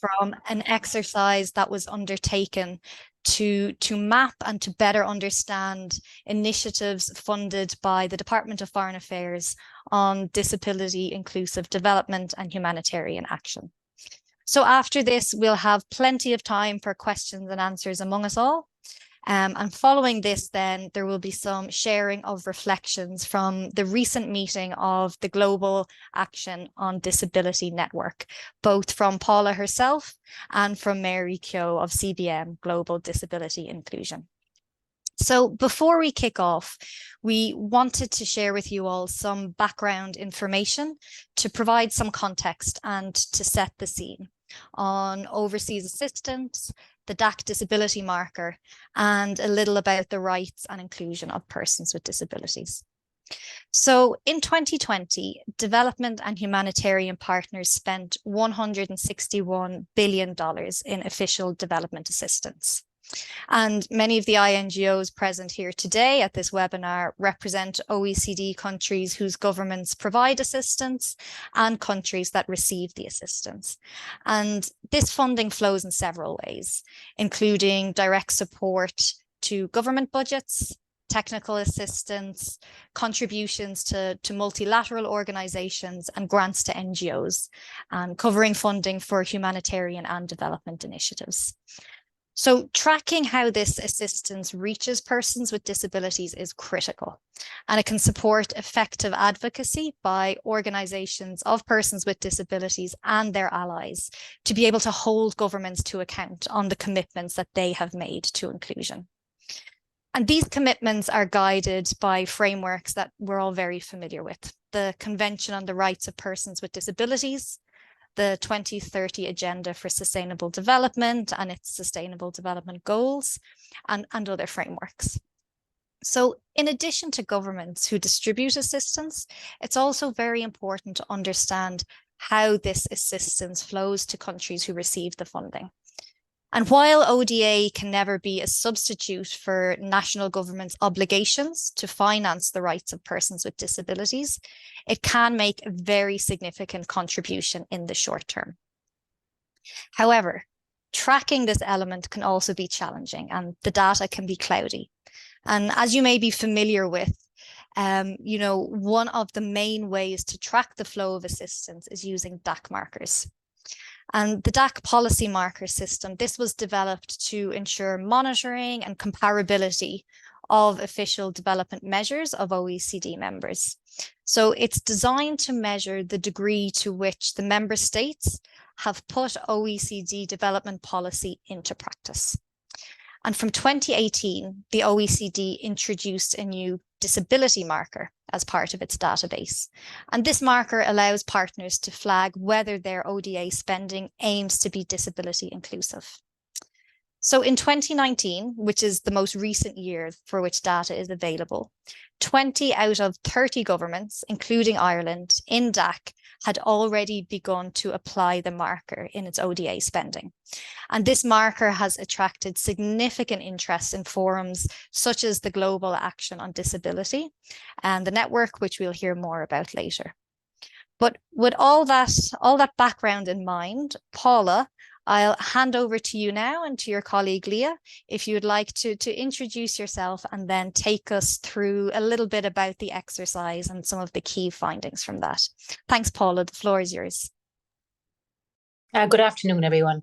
from an exercise that was undertaken to map and to better understand initiatives funded by the Department of Foreign Affairs on disability inclusive development and humanitarian action. So after this, we'll have plenty of time for questions and answers among us all. And following this, then there will be some sharing of reflections from the recent meeting of the Global Action on Disability Network, both from Paula herself and from Mary Kyo of CBM Global Disability Inclusion. So before we kick off, we wanted to share with you all some background information to provide some context and to set the scene on overseas assistance, the DAC disability marker, and a little about the rights and inclusion of persons with disabilities. So in 2020, development and humanitarian partners spent $161 billion in official development assistance. And many of the INGOs present here today at this webinar represent OECD countries whose governments provide assistance and countries that receive the assistance. And this funding flows in several ways, including direct support to government budgets, technical assistance, contributions to multilateral organizations, and grants to NGOs, and covering funding for humanitarian and development initiatives. So tracking how this assistance reaches persons with disabilities is critical, and it can support effective advocacy by organizations of persons with disabilities and their allies to be able to hold governments to account on the commitments that they have made to inclusion. And these commitments are guided by frameworks that we're all very familiar with: the Convention on the Rights of Persons with Disabilities, the 2030 Agenda for Sustainable Development and its Sustainable Development Goals, and other frameworks. So in addition to governments who distribute assistance, it's also very important to understand how this assistance flows to countries who receive the funding. And while ODA can never be a substitute for national governments' obligations to finance the rights of persons with disabilities, it can make a very significant contribution in the short term. However, tracking this element can also be challenging, and the data can be cloudy. And as you may be familiar with, one of the main ways to track the flow of assistance is using DAC markers. And the DAC policy marker system, this was developed to ensure monitoring and comparability of official development measures of OECD members. So it's designed to measure the degree to which the member states have put OECD development policy into practice. And from 2018, the OECD introduced a new disability marker as part of its database. And this marker allows partners to flag whether their ODA spending aims to be disability inclusive. So in 2019, which is the most recent year for which data is available, 20 out of 30 governments, including Ireland, in DAC had already begun to apply the marker in its ODA spending. And this marker has attracted significant interest in forums such as the Global Action on Disability and the network, which we'll hear more about later. But with all that background in mind, Paula, I'll hand over to you now and to your colleague Leah, if you'd like to introduce yourself and then take us through a little bit about the exercise and some of the key findings from that. Thanks, Paula. The floor is yours. Good afternoon, everyone.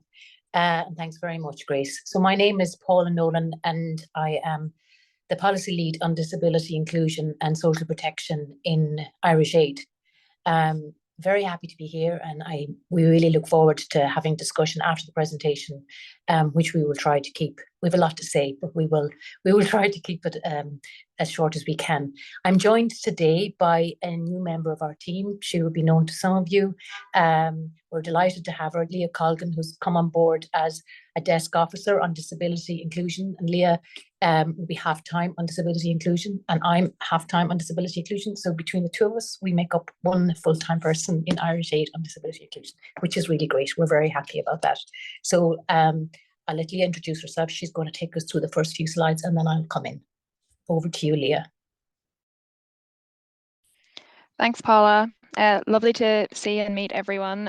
And thanks very much, Grace. So my name is Paula Nolan, and I am the Policy Lead on Disability Inclusion and Social Protection in Irish Aid. Very happy to be here, and we really look forward to having discussion after the presentation, which we will try to keep. We have a lot to say, but we will try to keep it as short as we can. I'm joined today by a new member of our team. She will be known to some of you. We're delighted to have her, Leah Colgan, who's come on board as a desk officer on disability inclusion. And Leah will be half-time on disability inclusion, and I'm half-time on disability inclusion. So between the two of us, we make up one full-time person in Irish Aid on disability inclusion, which is really great. We're very happy about that. So I'll let Leah introduce herself. She's going to take us through the first few slides, and then I'll come in. Over to you, Leah. Thanks, Paula. Lovely to see and meet everyone.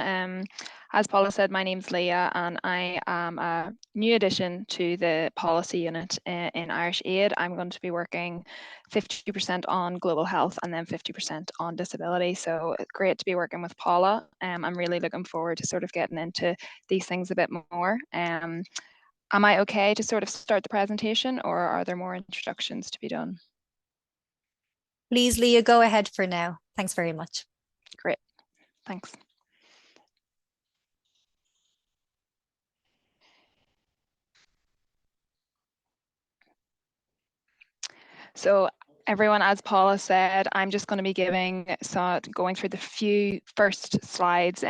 As Paula said, my name's Leah and I am a new addition to the policy unit in Irish Aid. I'm going to be working 50% on global health and then 50% on disability. So it's great to be working with Paula. I'm really looking forward to sort of getting into these things a bit more. Am I okay to sort of start the presentation, or are there more introductions to be done? Please, Leah, go ahead for now. Thanks very much. Great, thanks. So everyone, as Paula said, I'm just going to be going through the few first slides,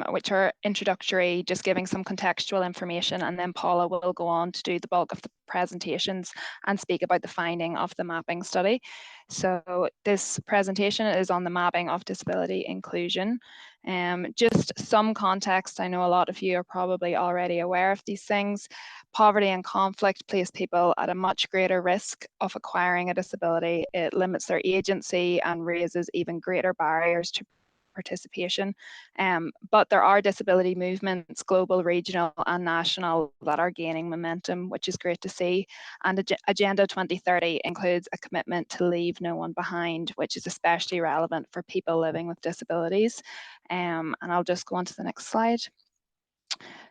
which are introductory, just giving some contextual information, and then Paula will go on to do the bulk of the presentations and speak about the finding of the mapping study. So this presentation is on the mapping of disability inclusion. Just some context, I know a lot of you are probably already aware of these things. Poverty and conflict place people at a much greater risk of acquiring a disability. It limits their agency and raises even greater barriers to participation. But there are disability movements, global, regional and national, that are gaining momentum, which is great to see. And Agenda 2030 includes a commitment to leave no one behind, which is especially relevant for people living with disabilities. And I'll just go on to the next slide.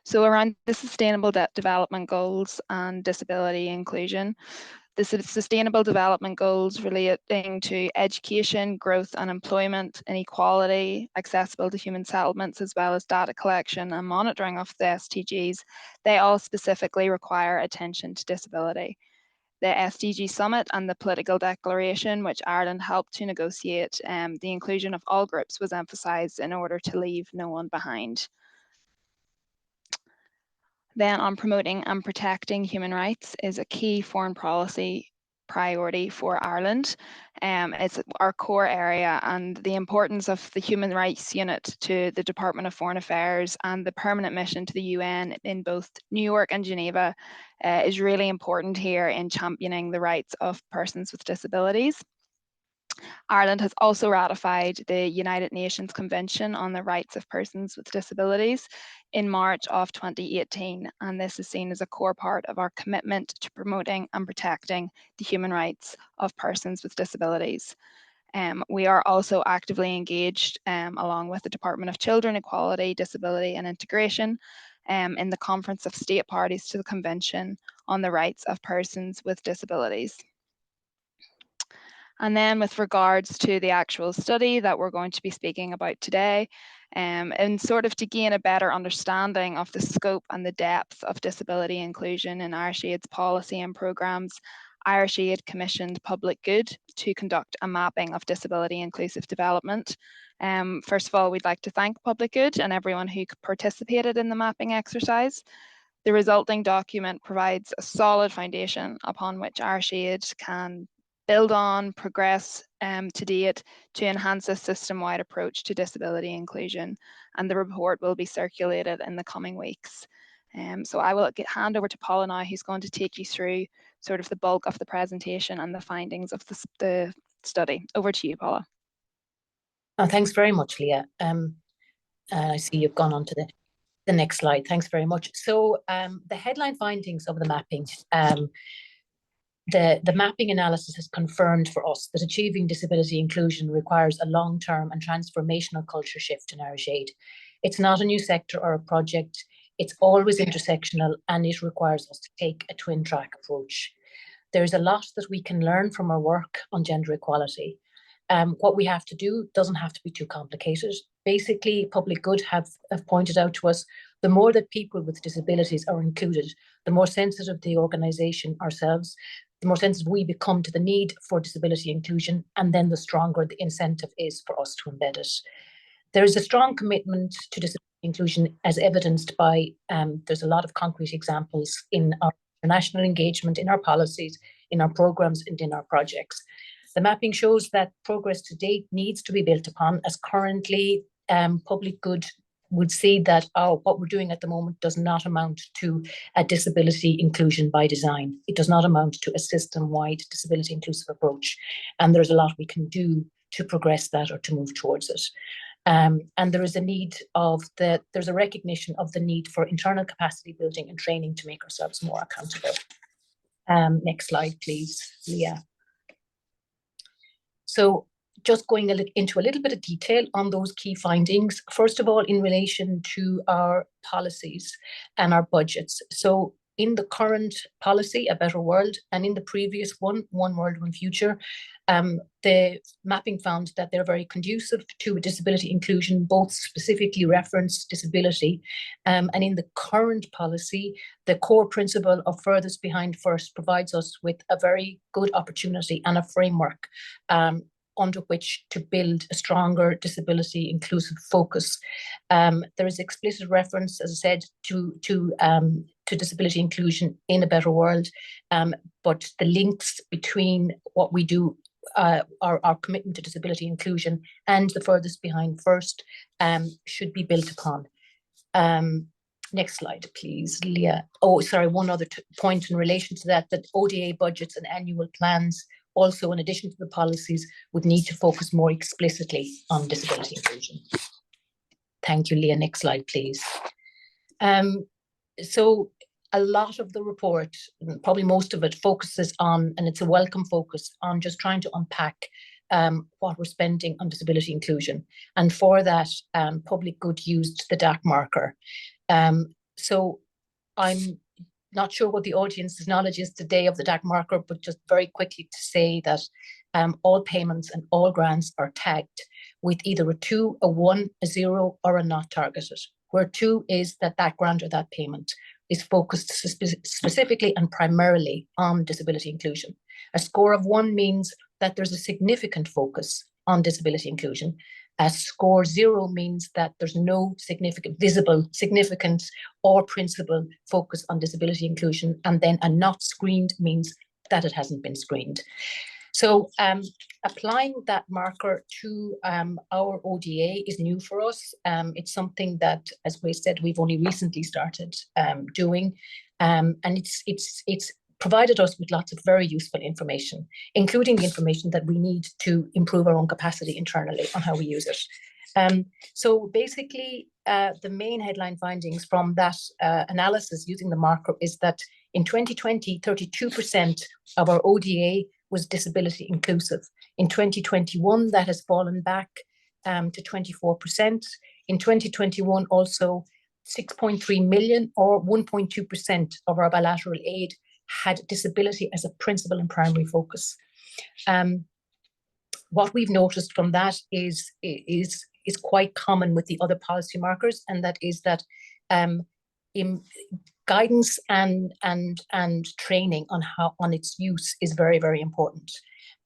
So around the Sustainable Development Goals and disability inclusion, the Sustainable Development Goals relating to education, growth and employment, inequality, accessible to human settlements, as well as data collection and monitoring of the SDGs, they all specifically require attention to disability. The SDG Summit and the Political Declaration, which Ireland helped to negotiate, the inclusion of all groups was emphasised in order to leave no one behind. Then on promoting and protecting human rights is a key foreign policy priority for Ireland. It's our core area, and the importance of the Human Rights Unit to the Department of Foreign Affairs and the permanent mission to the UN in both New York and Geneva is really important here in championing the rights of persons with disabilities. Ireland has also ratified the United Nations Convention on the Rights of Persons with Disabilities in March of 2018, and this is seen as a core part of our commitment to promoting and protecting the human rights of persons with disabilities. We are also actively engaged along with the Department of Children, Equality, Disability and Integration in the Conference of State Parties to the Convention on the Rights of Persons with Disabilities. And then with regards to the actual study that we're going to be speaking about today, and sort of to gain a better understanding of the scope and the depth of disability inclusion in Irish Aid's policy and programmes, Irish Aid commissioned Public Good to conduct a mapping of disability inclusive development. First of all, we'd like to thank Public Good and everyone who participated in the mapping exercise. The resulting document provides a solid foundation upon which Irish Aid can build on, progress to date to enhance a system-wide approach to disability inclusion, and the report will be circulated in the coming weeks. So I will hand over to Paula now, who's going to take you through sort of the bulk of the presentation and the findings of the study. Over to you, Paula. Oh, thanks very much, Leah. I see you've gone on to the next slide. Thanks very much. So the headline findings of the mapping, the mapping analysis has confirmed for us that achieving disability inclusion requires a long-term and transformational culture shift in Irish Aid. It's not a new sector or a project. It's always intersectional, and it requires us to take a twin-track approach. There's a lot that we can learn from our work on gender equality. What we have to do doesn't have to be too complicated. Basically, Public Good have pointed out to us, the more that people with disabilities are included, the more sensitive the organisation ourselves, the more sensitive we become to the need for disability inclusion, and then the stronger the incentive is for us to embed it. There is a strong commitment to disability inclusion, as evidenced by, there's a lot of concrete examples in our international engagement, in our policies, in our programmes and in our projects. The mapping shows that progress to date needs to be built upon, as currently Public Good would see that what we're doing at the moment does not amount to a disability inclusion by design. It does not amount to a system-wide disability inclusive approach. And there's a lot we can do to progress that or to move towards it. And there is there's a recognition of the need for internal capacity building and training to make ourselves more accountable. Next slide, please, Leah. So just going into a little bit of detail on those key findings. First of all, in relation to our policies and our budgets. So in the current policy, A Better World, and in the previous one, One World, One Future, the mapping found that they're very conducive to disability inclusion, both specifically reference disability. And in the current policy, the core principle of furthest behind first provides us with a very good opportunity and a framework under which to build a stronger disability inclusive focus. There is explicit reference, as I said, to disability inclusion in A Better World, but the links between what we do, our commitment to disability inclusion and the furthest behind first should be built upon. Next slide, please, Leah. Oh, sorry, one other point in relation to that ODA budgets and annual plans also, in addition to the policies, would need to focus more explicitly on disability inclusion. Thank you, Leah. Next slide, please. So a lot of the report, probably most of it, focuses on, and it's a welcome focus, on just trying to unpack what we're spending on disability inclusion. And for that, Public Good used the DAC marker. So I'm not sure what the audience's knowledge is today of the DAC marker, but just very quickly to say that all payments and all grants are tagged with either a 2, a 1, a 0, or a not targeted, where 2 is that grant or that payment is focused specifically and primarily on disability inclusion. A score of 1 means that there's a significant focus on disability inclusion. A score 0 means that there's no visible significance or principal focus on disability inclusion. And then a not screened means that it hasn't been screened. So applying that marker to our ODA is new for us. It's something that, as Grace said, we've only recently started doing. And it's provided us with lots of very useful information, including the information that we need to improve our own capacity internally on how we use it. So basically, the main headline findings from that analysis using the marker is that in 2020, 32% of our ODA was disability inclusive. In 2021, that has fallen back to 24%. In 2021, also 6.3 million or 1.2% of our bilateral aid had disability as a principal and primary focus. What we've noticed from that is quite common with the other policy markers, and that is that in guidance and training on its use is very, very important.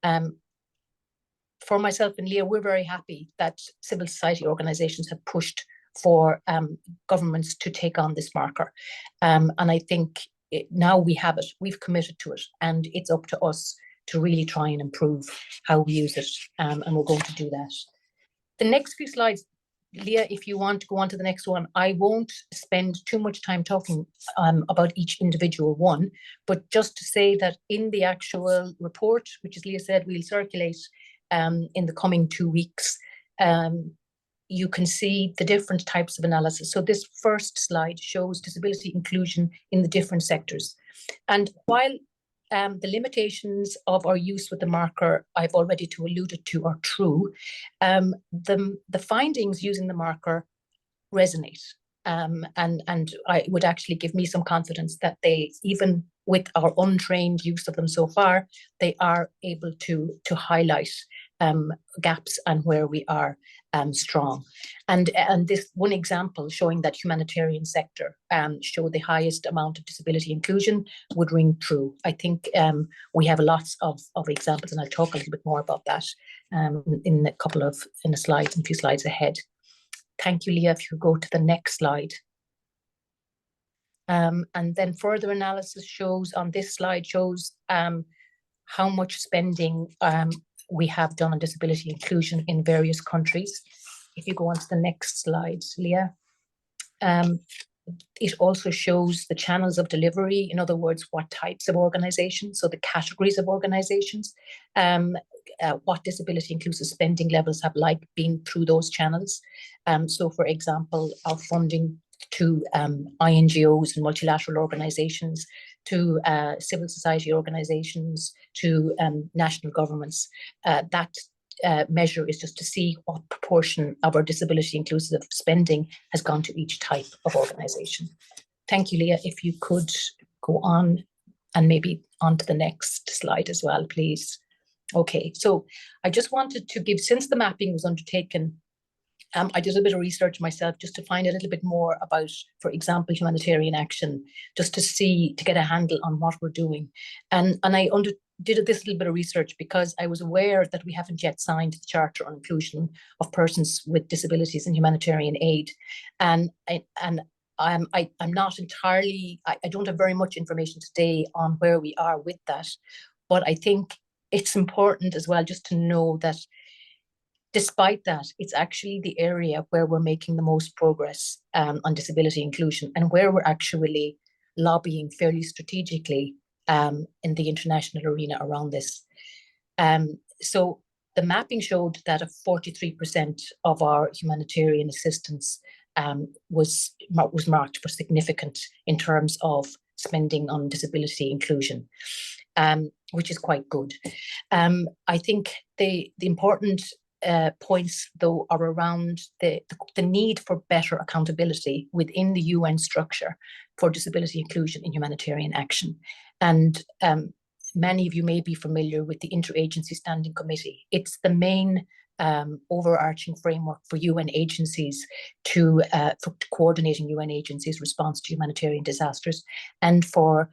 For myself and Leah, we're very happy that civil society organisations have pushed for governments to take on this marker, and I think now we have it, we've committed to it, and it's up to us to really try and improve how we use it, and we're going to do that. The next few slides, Leah, if you want to go on to the next one, I won't spend too much time talking about each individual one, but just to say that in the actual report, which as Leah said, we'll circulate in the coming 2 weeks, you can see the different types of analysis. So this first slide shows disability inclusion in the different sectors. And while the limitations of our use with the marker I've already alluded to are true, the findings using the marker resonate. And I would actually give me some confidence that they, even with our untrained use of them so far, they are able to highlight gaps and where we are strong. And this one example showing that humanitarian sector show the highest amount of disability inclusion would ring true. I think we have lots of examples, and I'll talk a little bit more about that in a few slides ahead. Thank you, Leah. If you go to the next slide. And then further analysis shows on this slide how much spending we have done on disability inclusion in various countries. If you go on to the next slide, Leah. it also shows the channels of delivery, in other words, what types of organizations, so the categories of organizations, what disability inclusive spending levels have been through those channels. So for example, our funding to INGOs and multilateral organizations, to civil society organizations, to national governments. That measure is just to see what proportion of our disability inclusive spending has gone to each type of organization. Thank you, Leah. If you could go on and maybe on to the next slide as well, please. Okay, so I just wanted to give, since the mapping was undertaken, I did a bit of research myself just to find a little bit more about, for example, humanitarian action, just to get a handle on what we're doing. And I did this little bit of research because I was aware that we haven't yet signed the Charter on Inclusion of Persons with Disabilities in Humanitarian Aid. And I'm not entirely, I don't have very much information today on where we are with that. But I think it's important as well just to know that despite that, it's actually the area where we're making the most progress on disability inclusion, and where we're actually lobbying fairly strategically in the international arena around this. So the mapping showed that 43% of our humanitarian assistance was marked for significant in terms of spending on disability inclusion, which is quite good. I think the important points, though, are around the need for better accountability within the UN structure for disability inclusion in humanitarian action. And many of you may be familiar with the Interagency Standing Committee. It's the main overarching framework for UN agencies for coordinating UN agencies' response to humanitarian disasters, and for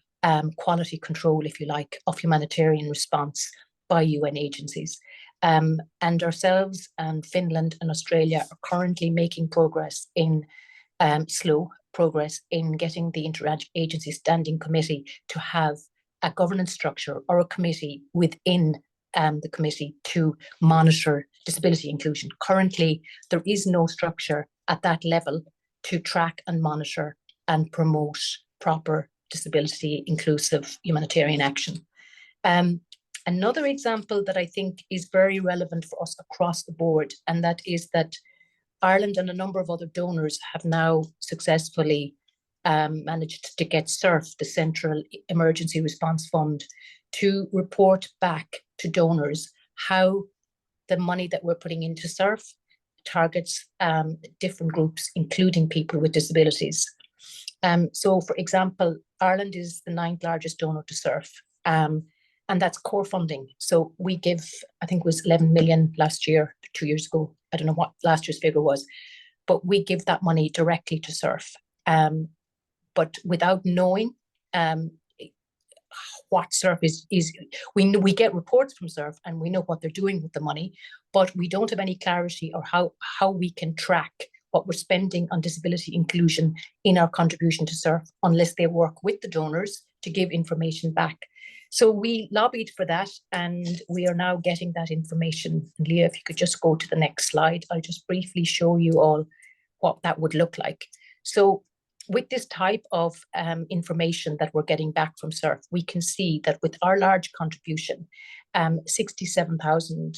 quality control, if you like, of humanitarian response by UN agencies. And ourselves and Finland and Australia are currently making progress slow progress in getting the Interagency Standing Committee to have a governance structure or a committee within the committee to monitor disability inclusion. Currently, there is no structure at that level to track and monitor and promote proper disability inclusive humanitarian action. Another example that I think is very relevant for us across the board, and that is that Ireland and a number of other donors have now successfully managed to get CERF, the Central Emergency Response Fund, to report back to donors how the money that we're putting into CERF targets different groups, including people with disabilities. So, for example, Ireland is the 9th largest donor to CERF. And that's core funding. So we give, I think it was 11 million last year, 2 years ago. I don't know what last year's figure was, but we give that money directly to CERF. But without knowing what CERF is, we get reports from CERF and we know what they're doing with the money, but we don't have any clarity or how we can track what we're spending on disability inclusion in our contribution to CERF unless they work with the donors to give information back. So we lobbied for that, and we are now getting that information. And Leah, if you could just go to the next slide, I'll just briefly show you all what that would look like. So with this type of information that we're getting back from CERF, we can see that with our large contribution, 67,000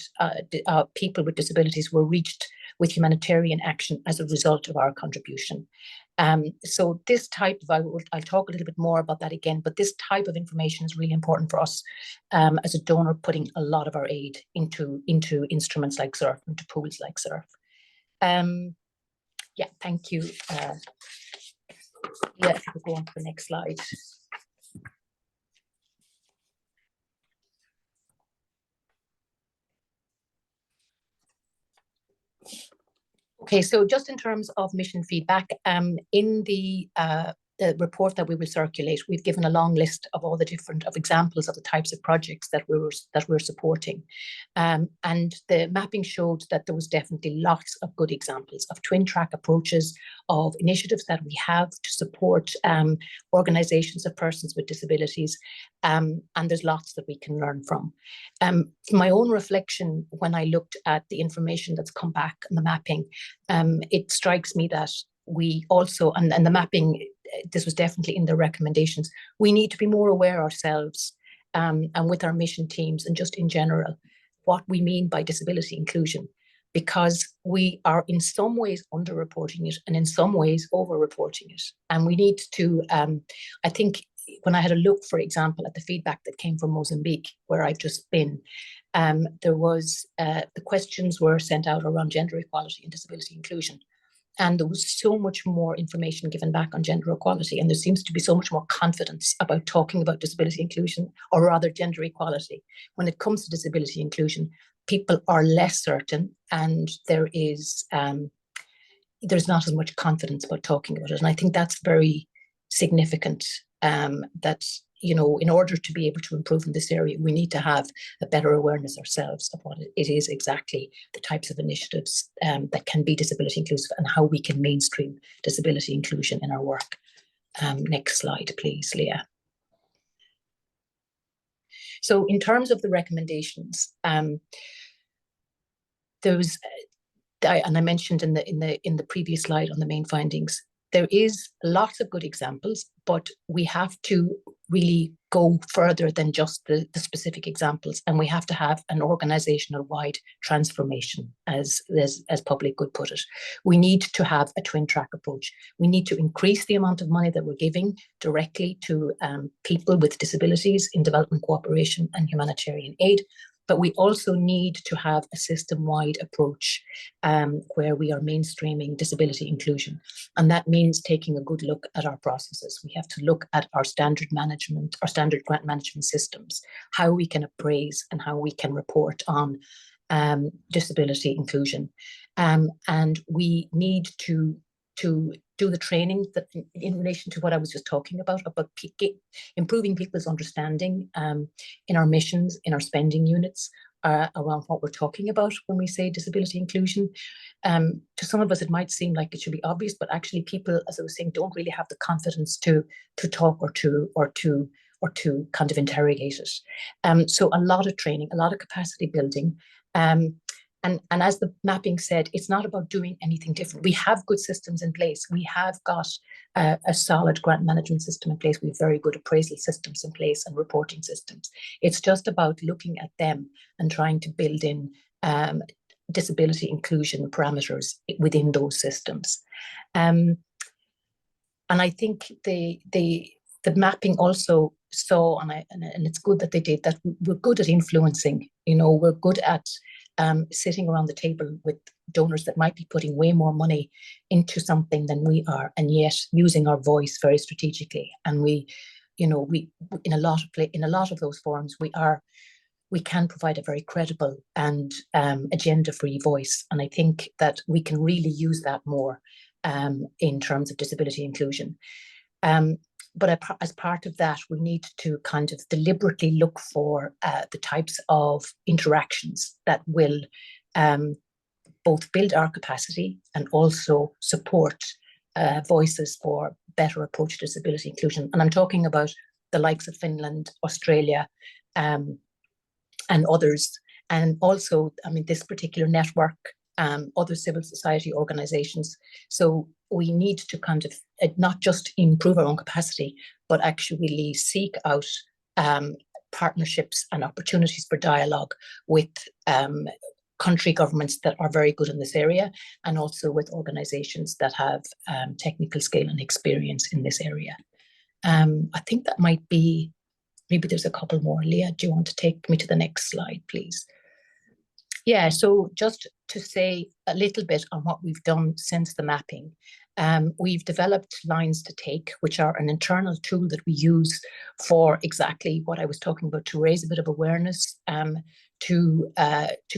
people with disabilities were reached with humanitarian action as a result of our contribution. So this type of, I'll talk a little bit more about that again, but this type of information is really important for us as a donor, putting a lot of our aid into instruments like CERF, into pools like CERF. Yeah, thank you. Yeah, if you could go on to the next slide. Okay, so just in terms of mission feedback, in the report that we will circulate, we've given a long list of all the different examples of the types of projects that we're supporting, and the mapping showed that there was definitely lots of good examples of twin track approaches, of initiatives that we have to support organizations of persons with disabilities, and there's lots that we can learn from. My own reflection when I looked at the information that's come back in the mapping, it strikes me that we also, and the mapping, this was definitely in the recommendations, we need to be more aware ourselves, and with our mission teams and just in general, what we mean by disability inclusion, because we are in some ways underreporting it and in some ways over-reporting it. And we need to, I think when I had a look, for example, at the feedback that came from Mozambique, where I've just been, there was, the questions were sent out around gender equality and disability inclusion. And there was so much more information given back on gender equality. And there seems to be so much more confidence about talking about disability inclusion, or rather gender equality. When it comes to disability inclusion, people are less certain, and there's not as much confidence about talking about it. And I think that's very significant, that, you know, in order to be able to improve in this area, we need to have a better awareness ourselves of what it is exactly, the types of initiatives that can be disability inclusive, and how we can mainstream disability inclusion in our work. Next slide, please, Leah. So in terms of the recommendations, there was, and I mentioned in the previous slide on the main findings, there is lots of good examples, but we have to really go further than just the specific examples, and we have to have an organizational-wide transformation, as Public Good put it. We need to have a twin-track approach. We need to increase the amount of money that we're giving directly to people with disabilities in development cooperation and humanitarian aid. But we also need to have a system-wide approach where we are mainstreaming disability inclusion. And that means taking a good look at our processes. We have to look at our standard management, our standard grant management systems, how we can appraise and how we can report on disability inclusion. And we need to do the training that in relation to what I was just talking about improving people's understanding in our missions, in our spending units, around what we're talking about when we say disability inclusion. To some of us, it might seem like it should be obvious, but actually people, as I was saying, don't really have the confidence to talk or to kind of interrogate it. So a lot of training, a lot of capacity building. And as the mapping said, it's not about doing anything different. We have good systems in place. We have got a solid grant management system in place. We have very good appraisal systems in place and reporting systems. It's just about looking at them and trying to build in disability inclusion parameters within those systems. And I think the mapping also saw, and it's good that they did that. We're good at influencing. You know, we're good at sitting around the table with donors that might be putting way more money into something than we are, and yet using our voice very strategically. And we in a lot of those forums, we can provide a very credible and agenda-free voice. And I think that we can really use that more in terms of disability inclusion. But as part of that, we need to kind of deliberately look for the types of interactions that will both build our capacity and also support voices for better approach to disability inclusion. And I'm talking about the likes of Finland, Australia, and others. And also, I mean, this particular network, other civil society organizations. So we need to kind of not just improve our own capacity, but actually seek out partnerships and opportunities for dialogue with country governments that are very good in this area, and also with organizations that have technical skill and experience in this area. I think that might be, maybe there's a couple more. Leah, do you want to take me to the next slide, please? Yeah, so just to say a little bit on what we've done since the mapping. We've developed Lines to Take, which are an internal tool that we use for exactly what I was talking about, to raise a bit of awareness, to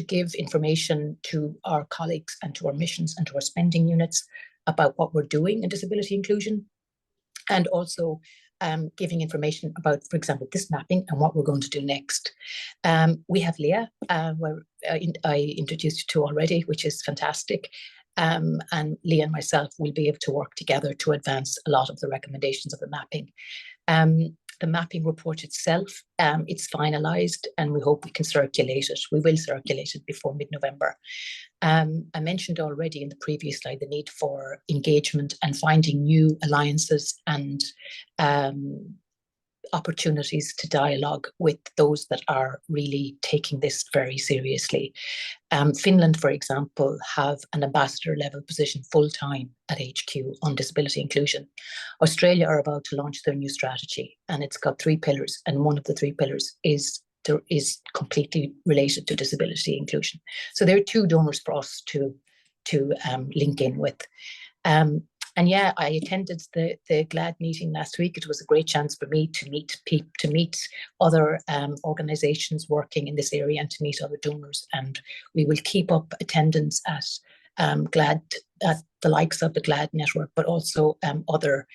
give information to our colleagues and to our missions and to our spending units about what we're doing in disability inclusion, and also giving information about, for example, this mapping and what we're going to do next. We have Leah, where I introduced you to already, which is fantastic. And Leah and myself will be able to work together to advance a lot of the recommendations of the mapping. the mapping report itself, it's finalised, and we hope we can circulate it. We will circulate it before mid-November. I mentioned already in the previous slide the need for engagement and finding new alliances and opportunities to dialogue with those that are really taking this very seriously. Finland, for example, have an ambassador level position full-time at HQ on disability inclusion. Australia are about to launch their new strategy, and it's got 3 pillars, and one of the 3 pillars is completely related to disability inclusion. So there are 2 donors for us to link in with. And yeah, I attended the GLAD meeting last week. It was a great chance for me to meet other organisations working in this area and to meet other donors. And we will keep up attendance at GLAD, at the likes of the GLAD network, but also other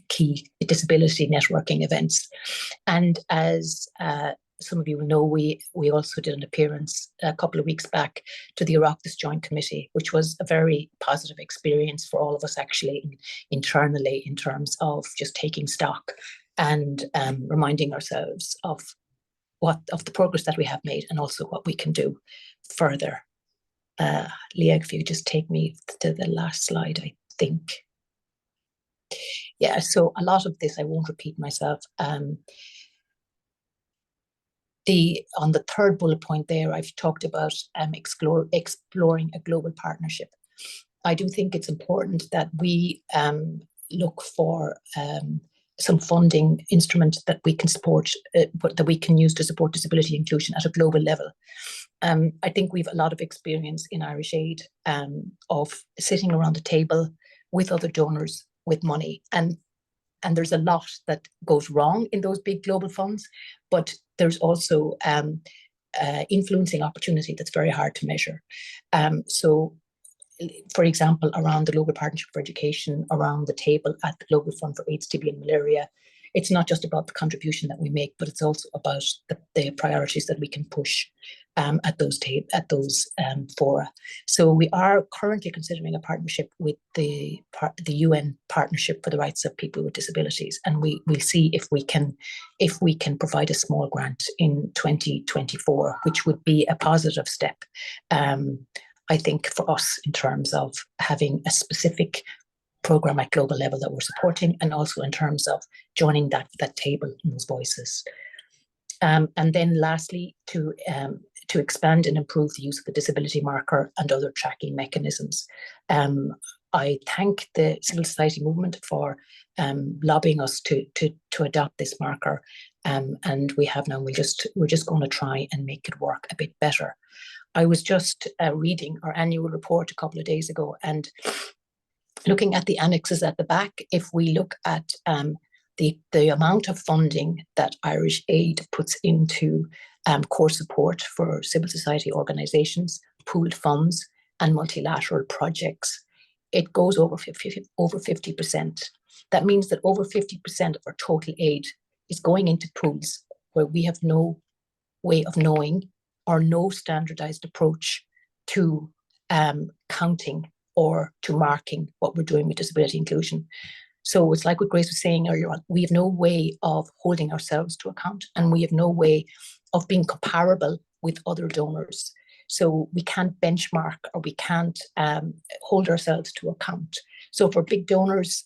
key disability networking events. And as some of you will know, we also did an appearance a couple of weeks back to the Oireachtas Joint Committee, which was a very positive experience for all of us actually internally, in terms of just taking stock and reminding ourselves of the progress that we have made and also what we can do further. Leah, if you just take me to the last slide, I think. Yeah, so a lot of this, I won't repeat myself. On the 3rd bullet point there, I've talked about exploring a global partnership. I do think it's important that we look for some funding instrument that we can support, that we can use to support disability inclusion at a global level. I think we've a lot of experience in Irish Aid of sitting around the table with other donors with money, and there's a lot that goes wrong in those big global funds, but there's also influencing opportunity that's very hard to measure. So, for example, around the Global Partnership for Education, around the table at the Global Fund for AIDS, TB and Malaria, it's not just about the contribution that we make, but it's also about the priorities that we can push at those fora. So we are currently considering a partnership with the UN Partnership for the Rights of People with Disabilities, and we'll see if we can provide a small grant in 2024, which would be a positive step, I think, for us in terms of having a specific program at global level that we're supporting, and also in terms of joining that table in those voices. And then lastly, to expand and improve the use of the disability marker and other tracking mechanisms. I thank the civil society movement for lobbying us to adopt this marker, and we have now. We're just going to try and make it work a bit better. I was just reading our annual report a couple of days ago, and looking at the annexes at the back, if we look at the amount of funding that Irish Aid puts into core support for civil society organisations, pooled funds and multilateral projects, it goes over 50%. That means that over 50% of our total aid is going into pools where we have no way of knowing or no standardised approach to counting or to marking what we're doing with disability inclusion. So it's like what Grace was saying earlier on, we have no way of holding ourselves to account, and we have no way of being comparable with other donors. So we can't benchmark, or we can't hold ourselves to account. So for big donors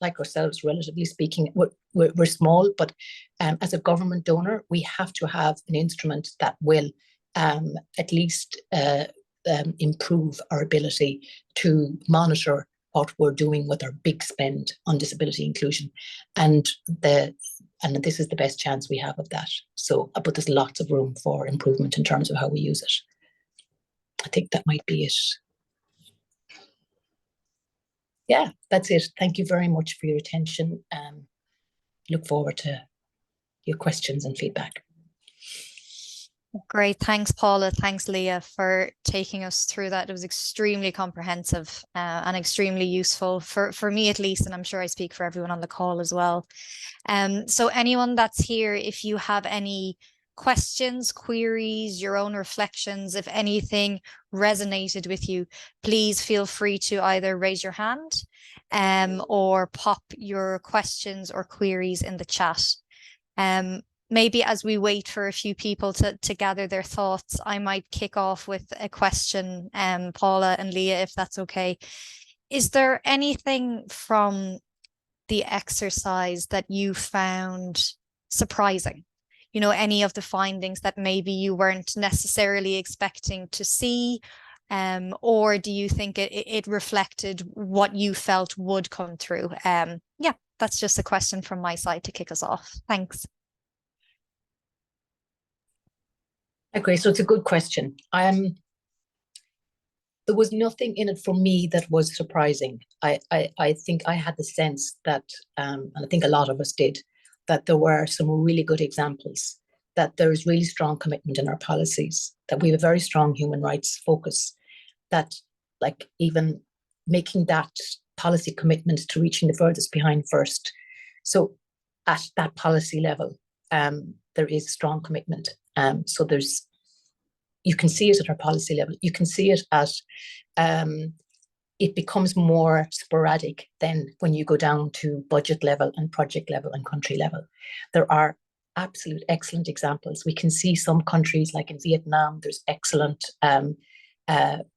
like ourselves, relatively speaking, we're small, but as a government donor, we have to have an instrument that will at least improve our ability to monitor what we're doing with our big spend on disability inclusion. And this is the best chance we have of that. So, but there's lots of room for improvement in terms of how we use it. I think that might be it. Yeah, that's it. Thank you very much for your attention. Look forward to your questions and feedback. Great. Thanks, Paula. Thanks, Leah, for taking us through that. It was extremely comprehensive and extremely useful for me, at least, and I'm sure I speak for everyone on the call as well. So anyone that's here, if you have any questions, queries, your own reflections, if anything resonated with you, please feel free to either raise your hand or pop your questions or queries in the chat. Maybe as we wait for a few people to gather their thoughts, I might kick off with a question, Paula and Leah, if that's okay. Is there anything from the exercise that you found surprising? You know, any of the findings that maybe you weren't necessarily expecting to see, or do you think it reflected what you felt would come through? Yeah, that's just a question from my side to kick us off. Thanks. Okay, so it's a good question. There was nothing in it for me that was surprising. I think I had the sense that, and I think a lot of us did, that there were some really good examples, that there is really strong commitment in our policies, that we have a very strong human rights focus, that like even making that policy commitment to reaching the furthest behind first. So at that policy level, there is strong commitment. So you can see it at our policy level. You can see it at, it becomes more sporadic then when you go down to budget level and project level and country level. There are absolute excellent examples. We can see some countries like in Vietnam, there's excellent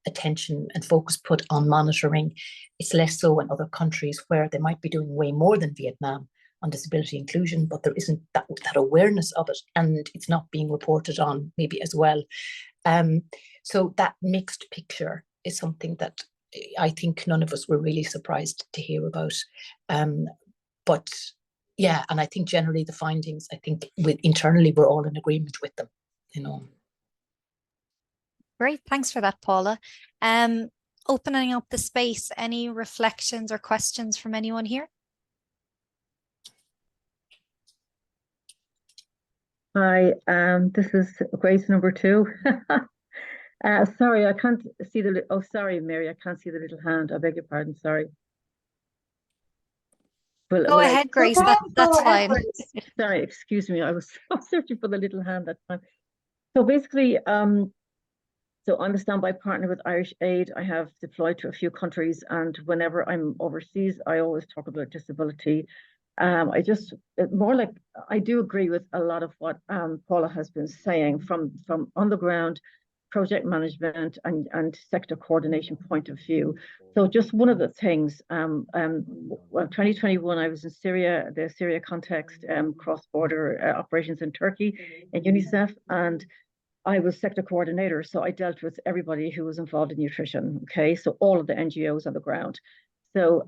attention and focus put on monitoring. It's less so in other countries where they might be doing way more than Vietnam on disability inclusion, but there isn't that awareness of it, and it's not being reported on maybe as well. So that mixed picture is something that I think none of us were really surprised to hear about. But yeah, and I think generally the findings, I think internally we're all in agreement with them, you know. Great, thanks for that, Paula. Opening up the space, any reflections or questions from anyone here? Hi, this is Grace number 2. Sorry, I can't see oh, sorry, Mary, I can't see the little hand. I beg your pardon, sorry. Go ahead, Grace, that's fine. Sorry, excuse me, I was searching for the little hand that time. So basically, so I'm a standby partner with Irish Aid. I have deployed to a few countries, and whenever I'm overseas, I always talk about disability. I just more like I do agree with a lot of what Paula has been saying from on the ground project management and sector coordination point of view. So just one of the things, well, 2021, I was in Syria, the Syria context, cross-border operations in Turkey, in UNICEF, and I was sector coordinator, so I dealt with everybody who was involved in nutrition, okay? So all of the NGOs on the ground. So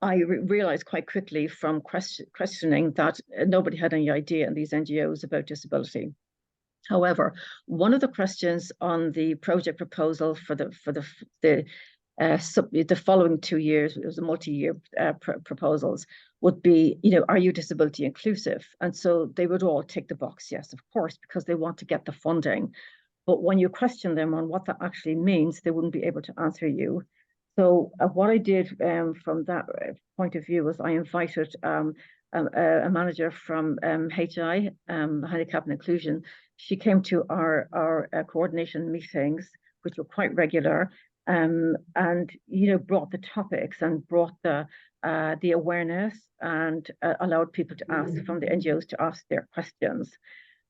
I realized quite quickly from questioning that nobody had any idea in these NGOs about disability. However, one of the questions on the project proposal for the following 2 years, it was a multi-year proposals, would be, you know, are you disability inclusive? And so they would all tick the box, yes, of course, because they want to get the funding. But when you question them on what that actually means, they wouldn't be able to answer you. So what I did from that point of view was I invited a manager from HI, Handicap and Inclusion. She came to our coordination meetings, which were quite regular, and you know, brought the topics and brought the awareness, and allowed people to ask from the NGOs to ask their questions.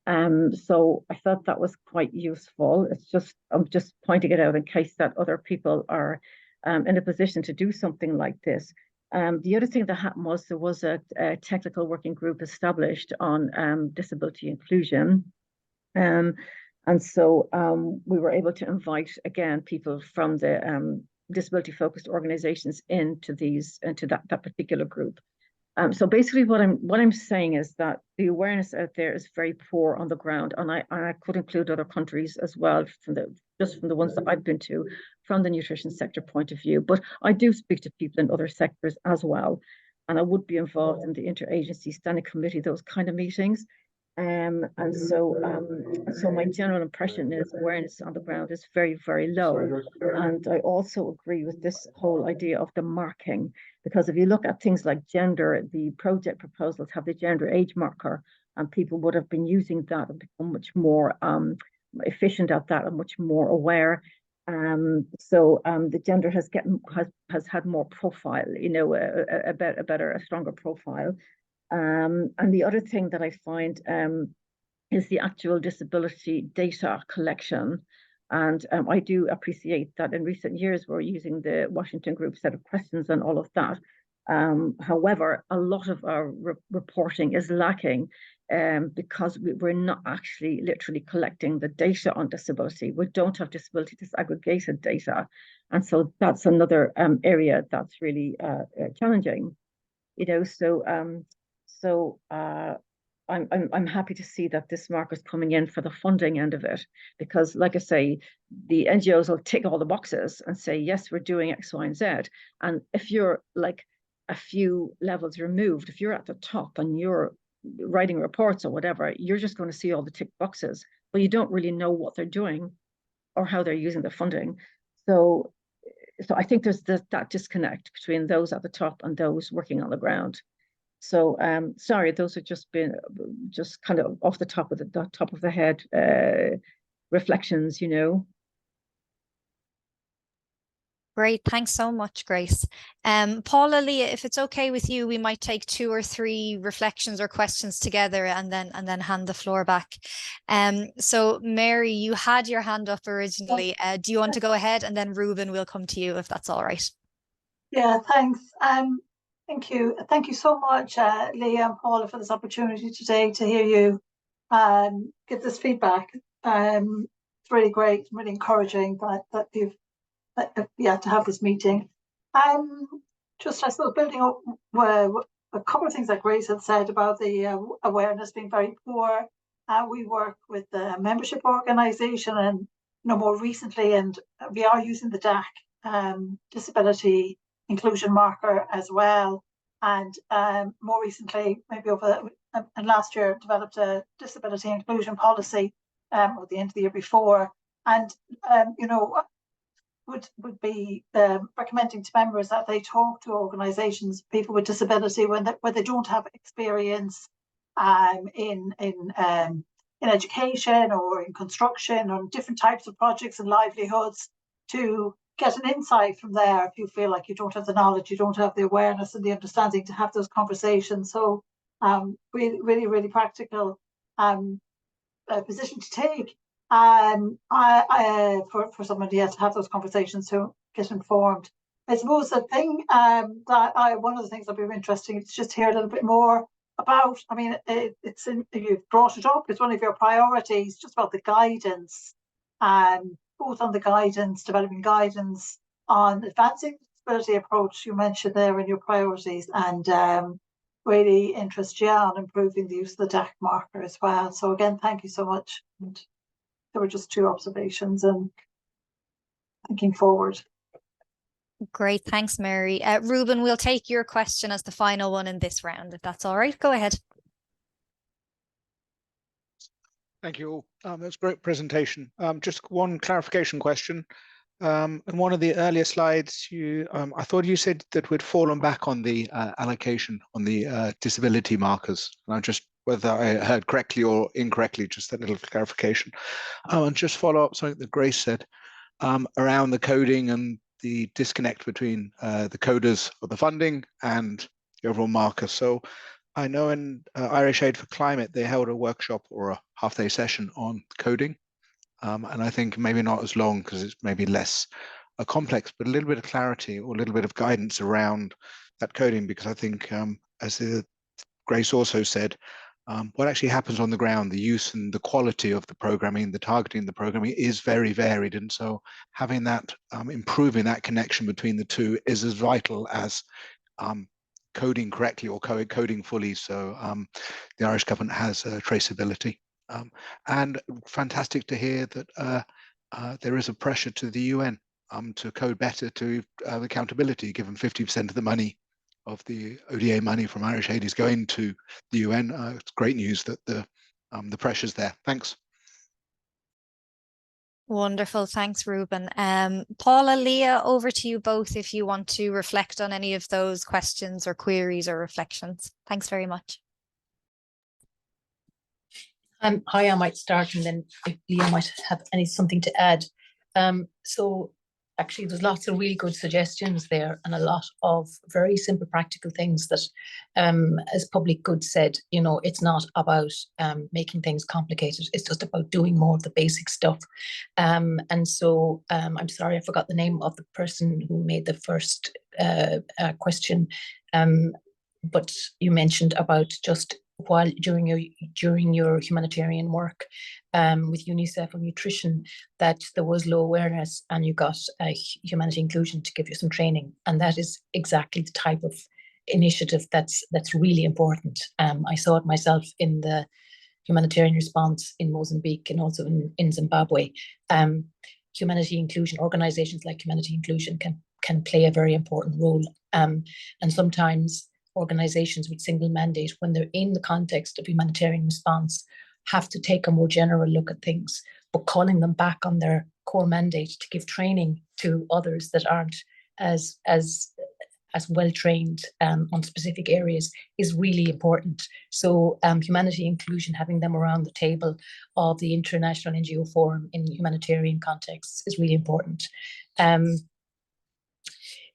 So I thought that was quite useful. It's just I'm just pointing it out in case that other people are in a position to do something like this. The other thing that happened was there was a technical working group established on disability inclusion. And so we were able to invite, again, people from the disability-focused organizations into that particular group. So basically what I'm saying is that the awareness out there is very poor on the ground, and I could include other countries as well, just from the ones that I've been to, from the nutrition sector point of view. But I do speak to people in other sectors as well, and I would be involved in the interagency standing committee, those kind of meetings. And so my general impression is awareness on the ground is very, very low. And I also agree with this whole idea of the marking, because if you look at things like gender, the project proposals have the gender age marker, and people would have been using that and become much more efficient at that and much more aware. The gender has had more profile, a stronger profile. And the other thing that I find is the actual disability data collection. And I do appreciate that in recent years, we're using the Washington Group set of questions and all of that. However, a lot of our reporting is lacking because we're not actually literally collecting the data on disability. We don't have disability disaggregated data. And so that's another area that's really challenging. I'm happy to see that this marker's coming in for the funding end of it, because like I say, the NGOs will tick all the boxes and say, yes, we're doing X, Y, and Z. And if you're like a few levels removed, if you're at the top and you're writing reports or whatever, you're just going to see all the tick boxes, but you don't really know what they're doing or how they're using the funding. So I think there's that disconnect between those at the top and those working on the ground. So sorry, those have just kind of off the top of the head reflections, Great, thanks so much, Grace. Paula, Leah, if it's okay with you, we might take 2 or 3 reflections or questions together and then hand the floor back. So Mary, you had your hand up originally. Do you want to go ahead, and then Ruben, will come to you if that's all right? Yeah, thanks. Thank you. Thank you so much, Leah and Paula, for this opportunity today to hear you give this feedback. It's really great, really encouraging that you've to have this meeting. Just, I suppose, building up a couple of things that Grace had said about the awareness being very poor. We work with the membership organisation, and more recently, and we are using the DAC disability inclusion marker as well. And more recently, maybe and last year, developed a disability inclusion policy at the end of the year before. And would be recommending to members that they talk to organisations, people with disability, when they don't have experience in education or in construction or different types of projects and livelihoods, to get an insight from there if you feel like you don't have the knowledge, you don't have the awareness and the understanding to have those conversations. So really, really practical position to take. For somebody to have those conversations, to get informed. I suppose the thing one of the things that'd be interesting to just hear a little bit more about. I mean, you've brought it up. It's one of your priorities, just about the guidance, both on the guidance, developing guidance on advancing the disability approach you mentioned there in your priorities, and really interest on improving the use of the DAC marker as well. So again, thank you so much. And there were just 2 observations and thinking forward. Great, thanks, Mary. Ruben, we'll take your question as the final one in this round, if that's all right. Go ahead. Thank you all. That's a great presentation. Just one clarification question. In one of the earlier slides, I thought you said that we'd fallen back on the allocation on the disability markers. And I just, whether I heard correctly or incorrectly, just that little clarification. And just follow up something that Grace said around the coding and the disconnect between the coders of the funding and the overall marker. So I know in Irish Aid for Climate, they held a workshop or a half-day session on coding. And I think maybe not as long because it's maybe less complex, but a little bit of clarity or a little bit of guidance around that coding, because I think, as Grace also said, what actually happens on the ground, the use and the quality of the programming, the targeting, the programming is very varied. And so having that, improving that connection between the two is as vital as coding correctly or coding fully. So the Irish government has traceability. And fantastic to hear that there is a pressure to the UN to code better to accountability, given 50% of the money of the ODA money from Irish Aid is going to the UN. It's great news that the pressure's there. Thanks. Wonderful, thanks, Ruben. Paula, Leah, over to you both if you want to reflect on any of those questions or queries or reflections. Thanks very much. Hi, I might start, and then Leah might have something to add. So actually, there's lots of really good suggestions there, and a lot of very simple, practical things that, as Public Good said, you know, it's not about making things complicated. It's just about doing more of the basic stuff. And so I'm sorry, I forgot the name of the person who made the first question. But you mentioned about just while during your humanitarian work with UNICEF on nutrition, that there was low awareness, and you got Humanity Inclusion to give you some training, and that is exactly the type of initiative that's really important. I saw it myself in the humanitarian response in Mozambique and also in Zimbabwe. Humanity Inclusion, organizations like Humanity Inclusion can play a very important role, and sometimes organizations with single mandate, when they're in the context of humanitarian response, have to take a more general look at things, but calling them back on their core mandate to give training to others that aren't as well trained on specific areas is really important. So Humanity Inclusion, having them around the table of the International NGO Forum in humanitarian contexts is really important.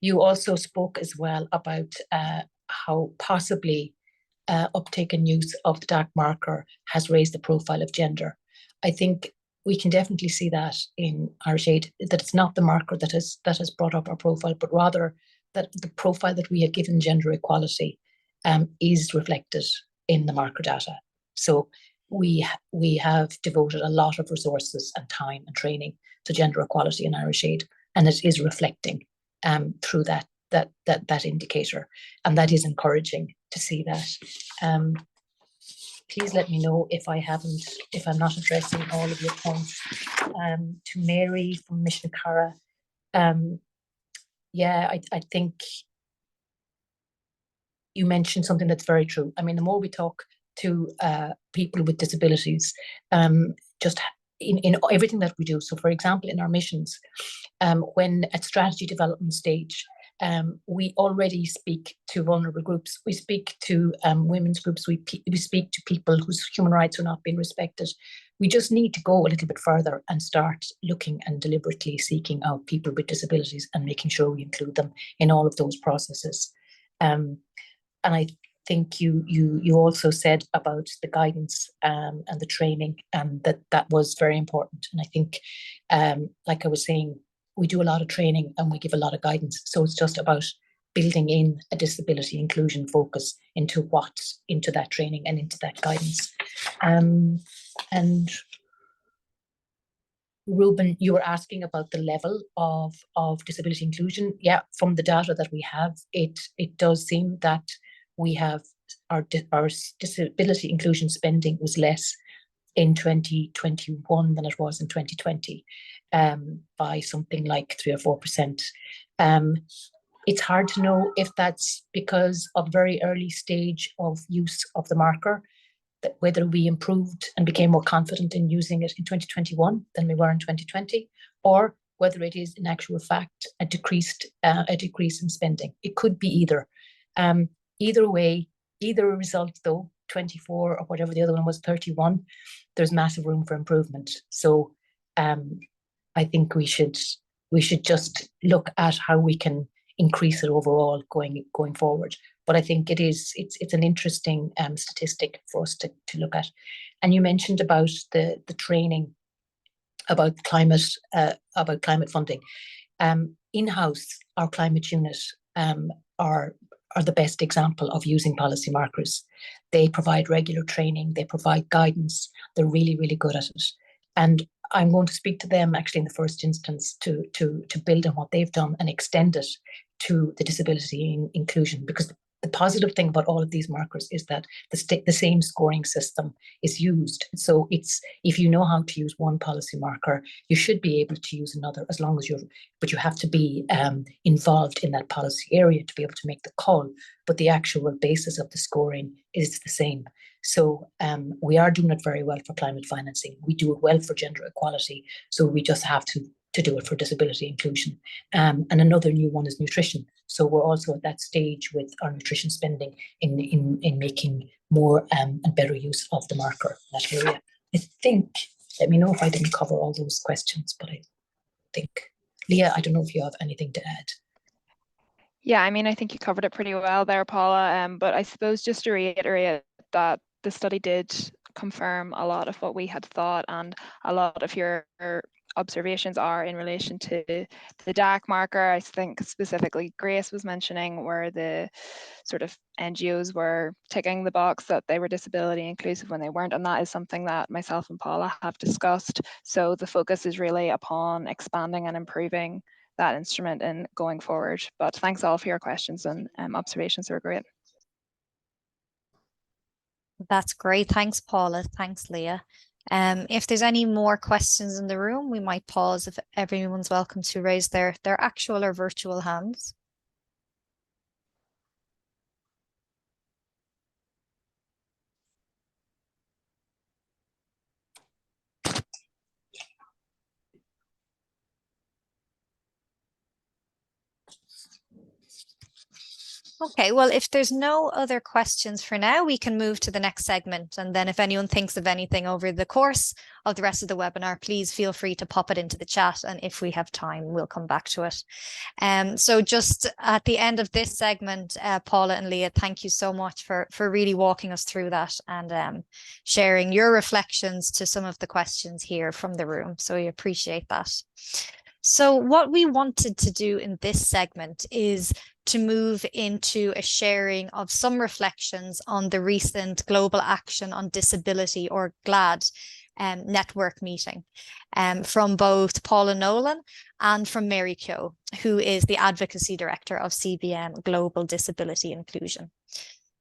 You also spoke as well about how possibly uptake and use of the DAC marker has raised the profile of gender. I think we can definitely see that in Irish Aid, that it's not the marker that has brought up our profile, but rather that the profile that we have given gender equality is reflected in the marker data. So we have devoted a lot of resources and time and training to gender equality in Irish Aid, and it is reflecting through that indicator, and that is encouraging to see that. Please let me know if I'm not addressing all of your points. To Mary from Mission Cara, yeah, I think you mentioned something that's very true. I mean, the more we talk to people with disabilities, just in everything that we do. So, for example, in our missions, when at strategy development stage, we already speak to vulnerable groups. We speak to women's groups. We speak to people whose human rights are not being respected. We just need to go a little bit further and start looking and deliberately seeking out people with disabilities and making sure we include them in all of those processes. And I think you also said about the guidance and the training, and that was very important. And I think, like I was saying, we do a lot of training and we give a lot of guidance. So it's just about building in a disability inclusion focus into that training and into that guidance. And Ruben, you were asking about the level of disability inclusion. Yeah, from the data that we have, it does seem that we have our disability inclusion spending was less in 2021 than it was in 2020, by something like 3 or 4%. It's hard to know if that's because of very early stage of use of the marker, that whether we improved and became more confident in using it in 2021 than we were in 2020, or whether it is in actual fact a decrease in spending. It could be either. Either way, either result though, 24 or whatever the other one was, 31, there's massive room for improvement. So I think we should just look at how we can increase it overall going forward. But I think it's an interesting statistic for us to look at. And you mentioned about the training about climate funding. In-house, our climate unit are the best example of using policy markers. They provide regular training, they provide guidance, they're really, really good at it. And I'm going to speak to them actually in the first instance to build on what they've done and extend it to the disability inclusion, because the positive thing about all of these markers is that the same scoring system is used. So it's, if you know how to use one policy marker, you should be able to use another, as long as but you have to be involved in that policy area to be able to make the call. But the actual basis of the scoring is the same. So we are doing it very well for climate financing. We do it well for gender equality. So we just have to do it for disability inclusion. And another new one is nutrition. So we're also at that stage with our nutrition spending in making more and better use of the marker in that area. I think, let me know if I didn't cover all those questions, but I think. Leah, I don't know if you have anything to add. Yeah, I mean, I think you covered it pretty well there, Paula. But I suppose just to reiterate that the study did confirm a lot of what we had thought, and a lot of your observations are in relation to the dark marker. I think specifically Grace was mentioning where the sort of NGOs were ticking the box that they were disability inclusive when they weren't, and that is something that myself and Paula have discussed. So the focus is really upon expanding and improving that instrument and going forward. But thanks all for your questions and observations. They were great. That's great. Thanks, Paula. Thanks, Leah. If there's any more questions in the room, we might pause if everyone's welcome to raise their actual or virtual hands. Okay, well, if there's no other questions for now, we can move to the next segment. And then if anyone thinks of anything over the course of the rest of the webinar, please feel free to pop it into the chat. And if we have time, we'll come back to it. So just at the end of this segment, Paula and Leah, thank you so much for really walking us through that and sharing your reflections to some of the questions here from the room. So we appreciate that. So what we wanted to do in this segment is to move into a sharing of some reflections on the recent Global Action on Disability, or GLAD, network meeting from both Paula Nolan and from Mary Keogh, who is the Advocacy Director of CBN Global Disability Inclusion.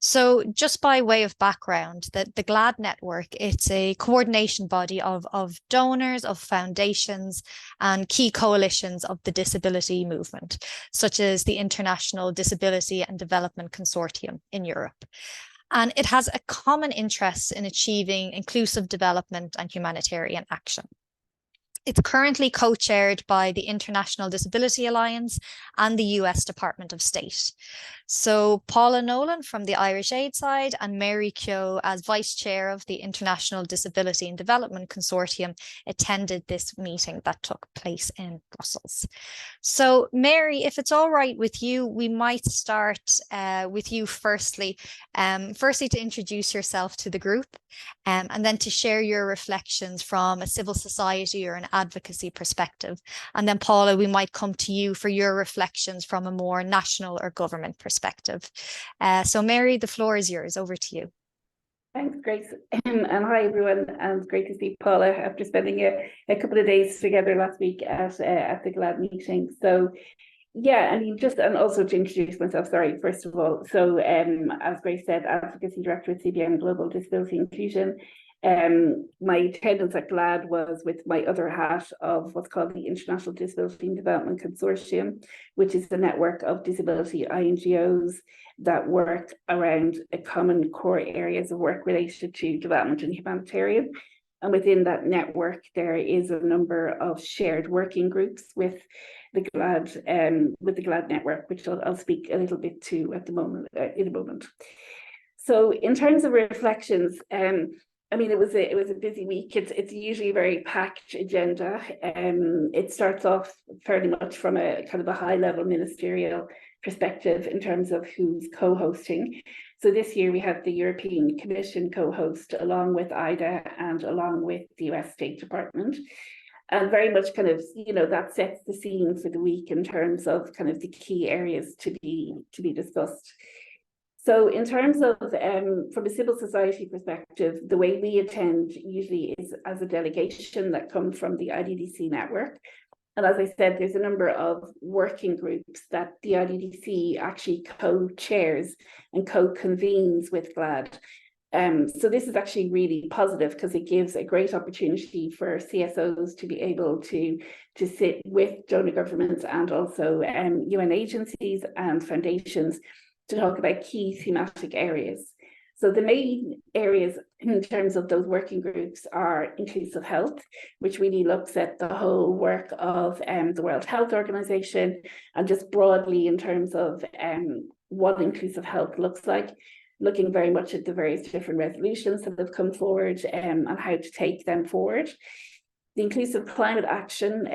So just by way of background, the GLAD network, it's a coordination body of donors, of foundations and key coalitions of the disability movement, such as the International Disability and Development Consortium in Europe. And it has a common interest in achieving inclusive development and humanitarian action. It's currently co-chaired by the International Disability Alliance and the US Department of State. So Paula Nolan from the Irish Aid side and Mary Keogh as Vice Chair of the International Disability and Development Consortium attended this meeting that took place in Brussels. So Mary, if it's all right with you, we might start with you firstly. Firstly, to introduce yourself to the group and then to share your reflections from a civil society or an advocacy perspective. And then Paula, we might come to you for your reflections from a more national or government perspective. So Mary, the floor is yours. Over to you. Thanks, Grace. And hi, everyone. And great to see Paula after spending a couple of days together last week at the GLAD meeting. So yeah, I mean, and also to introduce myself, sorry, first of all. So as Grace said, Advocacy Director at CBN Global Disability Inclusion. My attendance at GLAD was with my other hat of what's called the International Disability and Development Consortium, which is the network of disability INGOs that work around a common core areas of work related to development and humanitarian. And within that network, there is a number of shared working groups with the GLAD network, which I'll speak a little bit to at the moment, in a moment. So in terms of reflections, I mean, it was a busy week. It's usually a very packed agenda. It starts off fairly much from a kind of a high level ministerial perspective in terms of who's co-hosting. So this year we had the European Commission co-host along with IDA and along with the US State Department. And very much kind of, you know, that sets the scene for the week in terms of kind of the key areas to be discussed. So in terms of, from a civil society perspective, the way we attend usually is as a delegation that comes from the IDDC network. And as I said, there's a number of working groups that the IDDC actually co-chairs and co-convenes with GLAD. So this is actually really positive because it gives a great opportunity for CSOs to be able to sit with donor governments and also UN agencies and foundations to talk about key thematic areas. So the main areas in terms of those working groups are inclusive health, which really looks at the whole work of the World Health Organization and just broadly in terms of what inclusive health looks like, looking very much at the various different resolutions that have come forward and how to take them forward. The inclusive climate action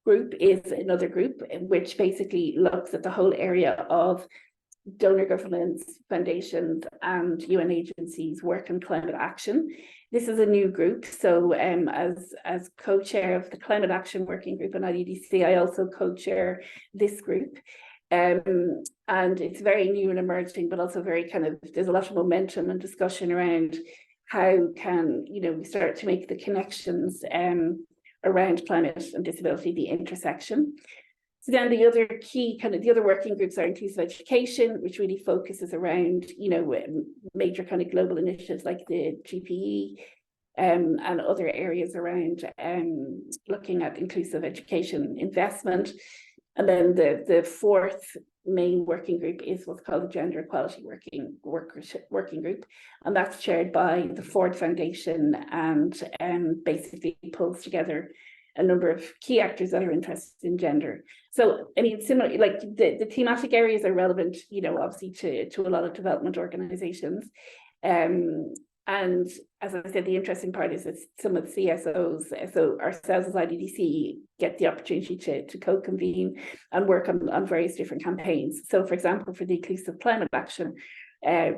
group is another group which basically looks at the whole area of donor governments, foundations, and UN agencies work on climate action. This is a new group. So as co-chair of the Climate Action Working Group in IDDC, I also co-chair this group. And it's very new and emerging, but also very there's a lot of momentum and discussion around how can, we start to make the connections around climate and disability, the intersection. So then the other key the other working groups are inclusive education, which really focuses around, major global initiatives like the GPE and other areas around looking at inclusive education investment. And then the fourth main working group is what's called the Gender Equality Working Group, and that's chaired by the Ford Foundation and basically pulls together a number of key actors that are interested in gender. So, I mean, similar, like the thematic areas are relevant, obviously to a lot of development organizations. And as I said, the interesting part is that some of the CSOs, so ourselves as IDDC, get the opportunity to co-convene and work on various different campaigns. So, for example, for the Inclusive Climate Action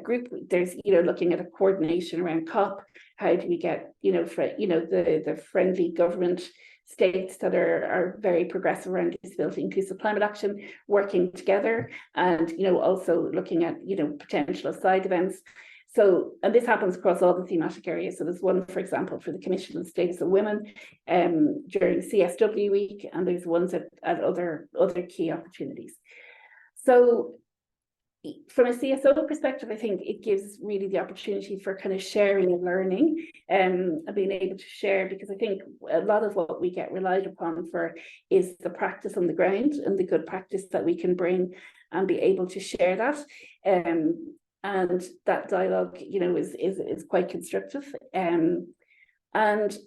group, there's, looking at a coordination around COP. How do we get, the friendly government states that are very progressive around disability inclusive climate action working together, and also looking at potential side events. So, and this happens across all the thematic areas. So there's one, for example, for the Commission on the Status of Women during CSW week, and there's ones at other key opportunities. So from a CSO perspective, I think it gives really the opportunity for sharing and learning and being able to share, because I think a lot of what we get relied upon for is the practice on the ground and the good practice that we can bring and be able to share that. And that dialogue, is quite constructive. And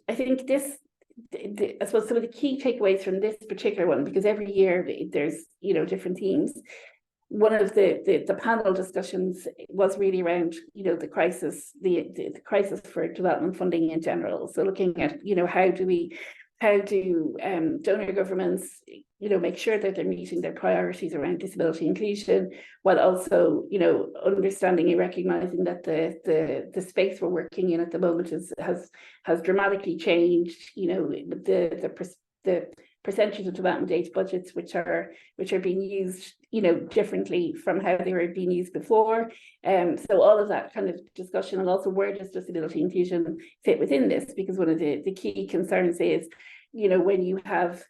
I think I suppose some of the key takeaways from this particular one, because every year there's, different themes. One of the panel discussions was really around, the crisis, the crisis for development funding in general. So looking at, how do donor governments, make sure that they're meeting their priorities around disability inclusion, while also, understanding and recognizing that the space we're working in at the moment has dramatically changed. The percentage of development aid budgets which are being used, differently from how they were being used before. So all of that kind of discussion, and also where does disability inclusion fit within this? Because one of the key concerns is, when you have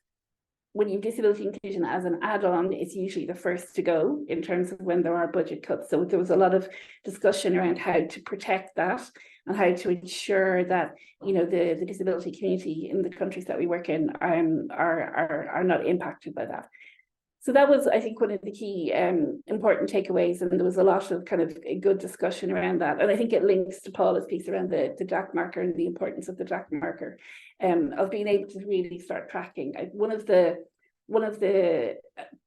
disability inclusion as an add-on, it's usually the first to go in terms of when there are budget cuts. So there was a lot of discussion around how to protect that and how to ensure that, the disability community in the countries that we work in are not impacted by that. So that was, I think, one of the key important takeaways, and there was a lot of a good discussion around that. And I think it links to Paula's piece around the DAC marker and the importance of the DAC marker, of being able to really start tracking. One of the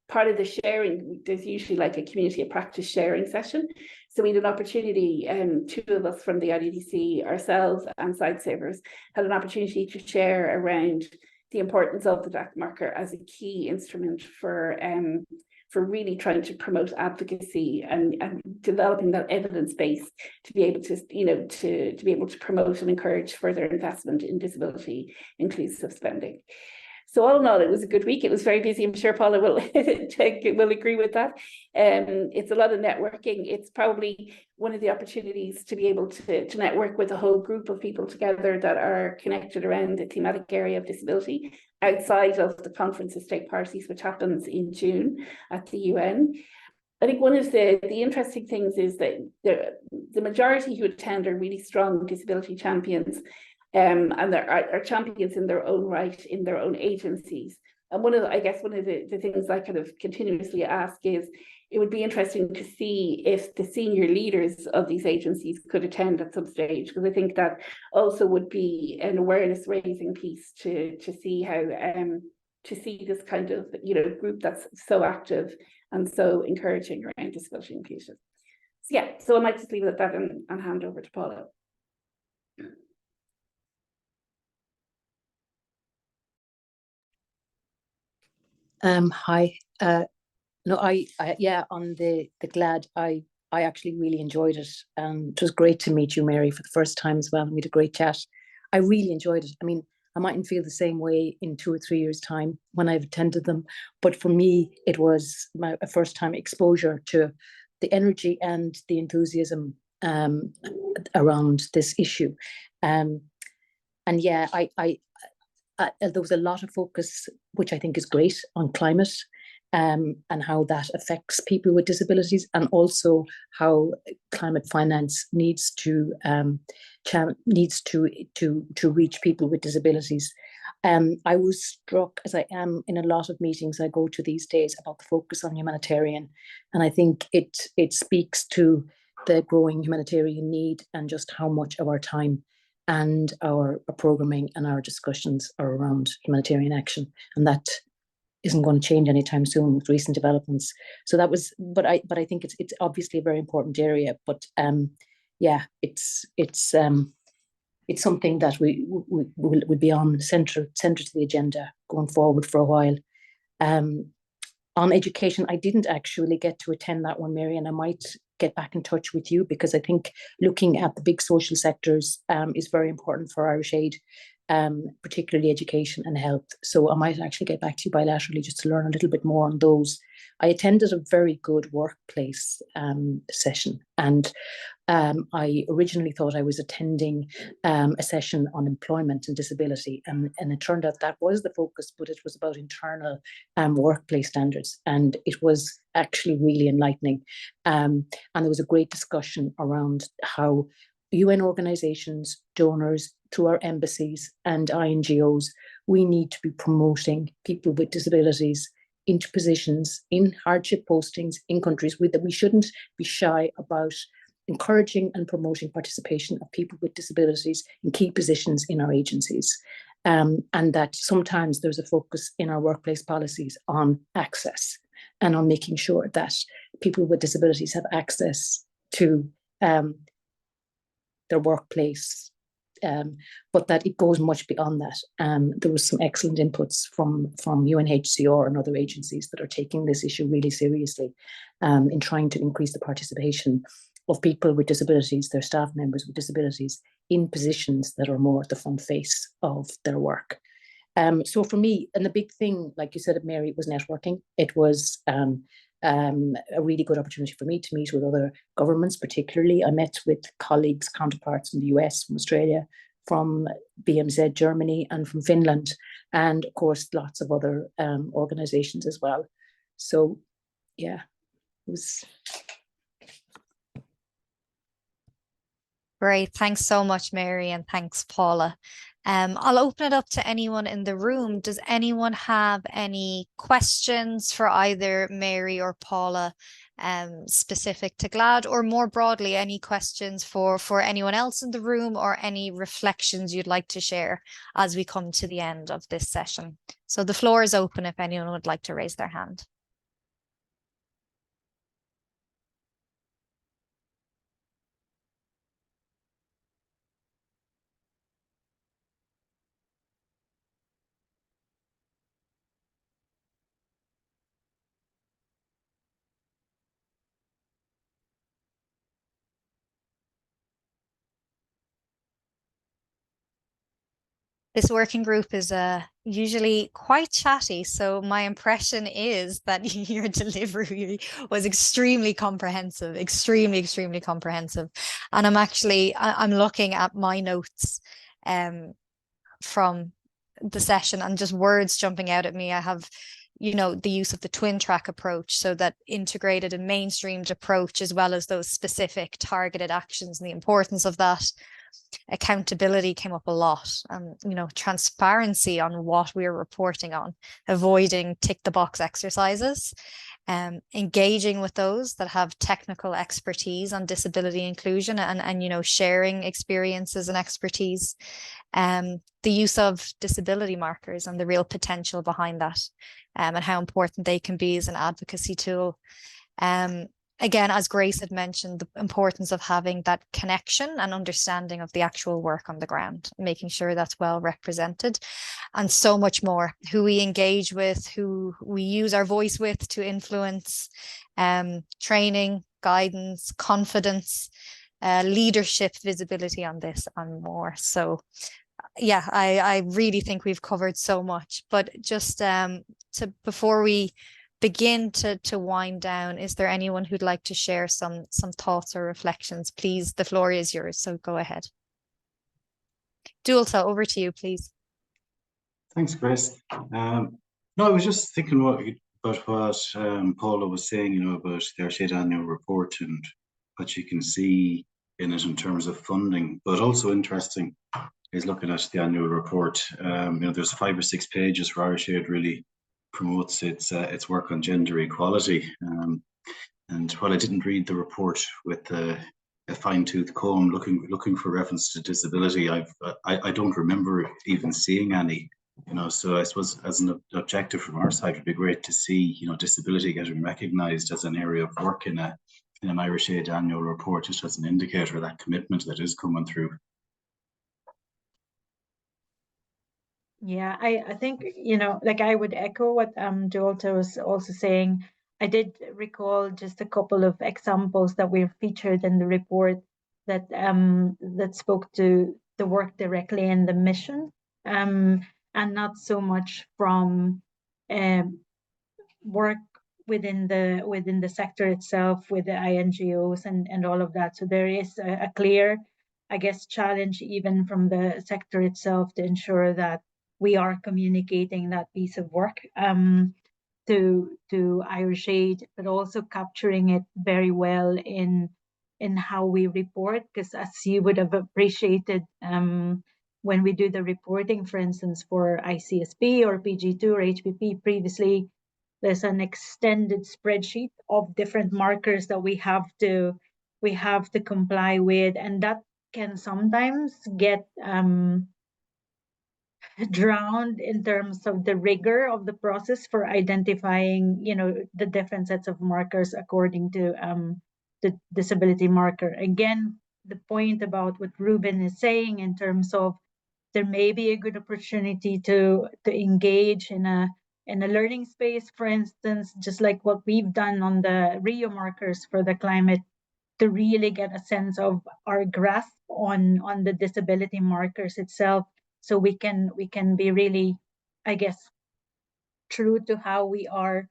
part of the sharing, there's usually like a community of practice sharing session. So we had an opportunity, two of us from the IDDC, ourselves and Sightsavers, had an opportunity to share around the importance of the DAC marker as a key instrument for really trying to promote advocacy and developing that evidence base to be able to, to be able to promote and encourage further investment in disability inclusive spending. So all in all, it was a good week. It was very busy. I'm sure Paula will agree with that. It's a lot of networking. It's probably one of the opportunities to be able to network with a whole group of people together that are connected around the thematic area of disability outside of the Conference of State Parties, which happens in June at the UN. I think one of the interesting things is that the majority who attend are really strong disability champions. And there are champions in their own right, in their own agencies. And one of the things I continuously ask is, it would be interesting to see if the senior leaders of these agencies could attend at some stage, because I think that also would be an awareness raising piece to see how to see this group that's so active and so encouraging around disability inclusion. So yeah, so I might just leave it at that and hand over to Paula. Hi. No, yeah, on the GLAD, I actually really enjoyed it. It was great to meet you, Mary, for the first time as well. And we had a great chat. I really enjoyed it. I mean, I mightn't feel the same way in 2 or 3 years' time when I've attended them, but for me, it was my first time exposure to the energy and the enthusiasm around this issue. And yeah, there was a lot of focus, which I think is great, on climate and how that affects people with disabilities, and also how climate finance needs to reach people with disabilities. I was struck, as I am in a lot of meetings I go to these days, about the focus on humanitarian, and I think it speaks to the growing humanitarian need and just how much of our time and our programming and our discussions are around humanitarian action, and that isn't going to change anytime soon with recent developments. So that was, but I think it's obviously a very important area. But yeah, it's something that we will be on center to the agenda going forward for a while. On education, I didn't actually get to attend that one, Mary, and I might get back in touch with you, because I think looking at the big social sectors is very important for Irish Aid, particularly education and health. So I might actually get back to you bilaterally just to learn a little bit more on those. I attended a very good workplace session, and I originally thought I was attending a session on employment and disability, and it turned out that was the focus, but it was about internal workplace standards, and it was actually really enlightening. And there was a great discussion around how UN organisations, donors, through our embassies and INGOs, we need to be promoting people with disabilities into positions in hardship postings in countries that we shouldn't be shy about encouraging and promoting participation of people with disabilities in key positions in our agencies. And that sometimes there's a focus in our workplace policies on access and on making sure that people with disabilities have access to their workplace, but that it goes much beyond that. There was some excellent inputs from UNHCR and other agencies that are taking this issue really seriously in trying to increase the participation of people with disabilities, their staff members with disabilities, in positions that are more at the front face of their work. So for me, and the big thing, like you said, Mary, was networking. It was a really good opportunity for me to meet with other governments. Particularly, I met with colleagues, counterparts from the US, from Australia, from BMZ Germany, and from Finland, and of course lots of other organizations as well. So yeah, it was Great. Thanks so much, Mary, and thanks, Paula. I'll open it up to anyone in the room. Does anyone have any questions for either Mary or Paula, specific to GLAD, or more broadly, any questions for anyone else in the room, or any reflections you'd like to share as we come to the end of this session? So the floor is open if anyone would like to raise their hand. This working group is usually quite chatty, so my impression is that your delivery was extremely comprehensive, extremely comprehensive. And I'm looking at my notes from the session, and just words jumping out at me. I have, the use of the twin track approach, so that integrated and mainstreamed approach, as well as those specific targeted actions and the importance of that. Accountability came up a lot, and transparency on what we're reporting on, avoiding tick the box exercises, engaging with those that have technical expertise on disability inclusion, and sharing experiences and expertise, the use of disability markers and the real potential behind that, and how important they can be as an advocacy tool. again, as Grace had mentioned, the importance of having that connection and understanding of the actual work on the ground, making sure that's well represented, and so much more. Who we engage with, who we use our voice with to influence, training, guidance, confidence, leadership, visibility on this and more. So yeah, I really think we've covered so much, but just before we begin to wind down, is there anyone who'd like to share some thoughts or reflections? Please, the floor is yours, so go ahead. Dóchas, over to you, please. Thanks, Grace. No, I was just thinking about what Paula was saying, you know, about the RCA annual report and what you can see in it in terms of funding, but also interesting is looking at the annual report. You know, there's 5 or 6 pages where RCA really promotes its work on gender equality. And while I didn't read the report with a fine-tooth comb looking for reference to disability, I don't remember even seeing any. You know, so I suppose as an objective from our side, it'd be great to see, you know, disability getting recognised as an area of work in an Irish Aid annual report, just as an indicator of that commitment that is coming through. Yeah, I think, you know, like I would echo what Dóchas was also saying. I did recall just a couple of examples that were featured in the report that that spoke to the work directly in the mission, and not so much from work within the sector itself with the INGOs and all of that. So there is a clear, I guess, challenge even from the sector itself to ensure that we are communicating that piece of work to Irish Aid, but also capturing it very well in how we report. Because as you would have appreciated, when we do the reporting, for instance, for ICSP or PG2 or HPP previously, there's an extended spreadsheet of different markers that we have to comply with, and that can sometimes get drowned in terms of the rigor of the process for identifying, you know, the different sets of markers according to the disability marker. Again, the point about what Ruben is saying in terms of there may be a good opportunity to engage in a learning space, for instance, just like what we've done on the Rio markers for the climate, to really get a sense of our grasp on the disability markers itself, so we can be really, I guess, true to how we are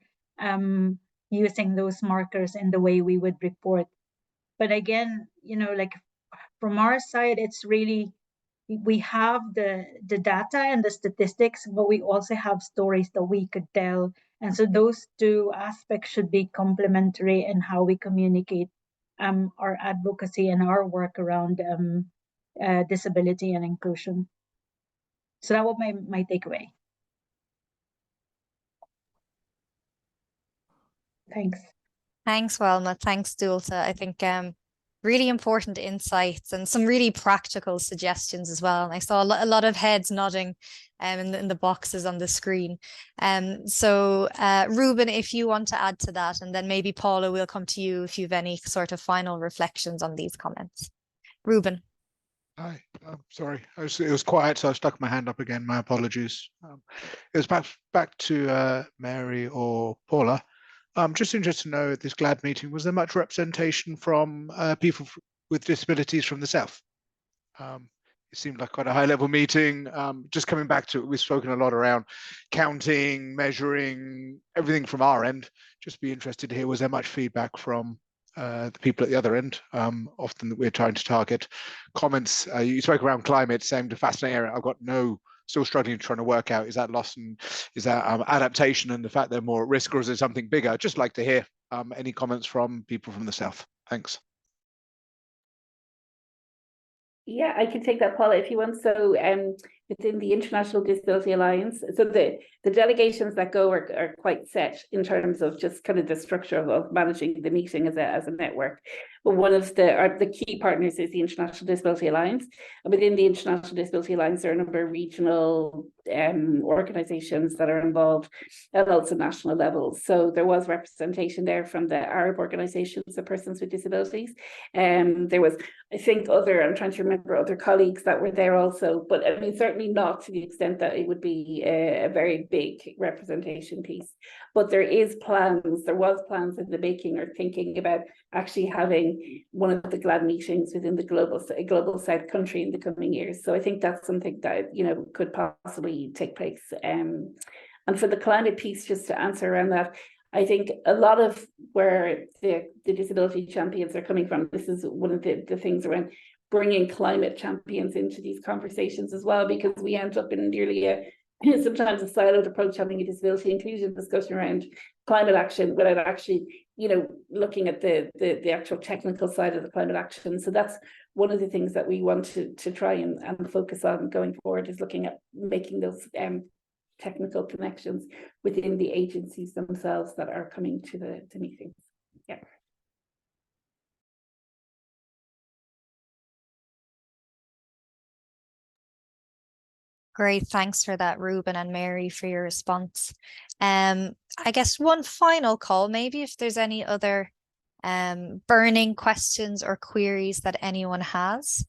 using those markers in the way we would report. But again, you know, like from our side, it's really, we have the data and the statistics, but we also have stories that we could tell. And so those two aspects should be complementary in how we communicate our advocacy and our work around disability and inclusion. So that was my takeaway. Thanks. Thanks, Welma. Thanks, Dóchas. I think really important insights and some really practical suggestions as well. And I saw a lot of heads nodding in the boxes on the screen. So Ruben, if you want to add to that, and then maybe Paula, will come to you if you have any sort of final reflections on these comments. Ruben. Hi, sorry, it was quiet, so I stuck my hand up again. My apologies. It was back to Mary or Paula. I'm just interested to know at this GLAD meeting, was there much representation from people with disabilities from the South? It seemed like quite a high level meeting. Just coming back to it, we've spoken a lot around counting, measuring, everything from our end. Just be interested to hear, was there much feedback from the people at the other end, often that we're trying to target? Comments, you spoke around climate, seemed a fascinating area. I've got still struggling trying to work out, is that loss and is that adaptation and the fact they're more at risk, or is it something bigger? I'd just like to hear any comments from people from the South. Thanks. Yeah, I can take that, Paula, if you want. So within the International Disability Alliance. So the delegations that go are quite set in terms of just kind of the structure of managing the meeting as a network. But one of the key partners is the International Disability Alliance. And within the International Disability Alliance, there are a number of regional organisations that are involved at also national levels. So there was representation there from the Arab organisations of persons with disabilities. There was, I think, I'm trying to remember other colleagues that were there also, but I mean, certainly not to the extent that it would be a very big representation piece. But there was plans in the making or thinking about actually having one of the GLAD meetings within the global South country in the coming years. So I think that's something that, could possibly take place. And for the climate piece, just to answer around that, I think a lot of where the disability champions are coming from, this is one of the things around bringing climate champions into these conversations as well, because we end up in nearly sometimes a siloed approach, having a disability inclusion discussion around climate action without actually, looking at the actual technical side of the climate action. So that's one of the things that we want to try and focus on going forward, is looking at making those technical connections within the agencies themselves that are coming to the meetings. Yeah. Great, thanks for that, Ruben and Mary, for your response. I guess one final call, maybe if there's any other burning questions or queries that anyone has.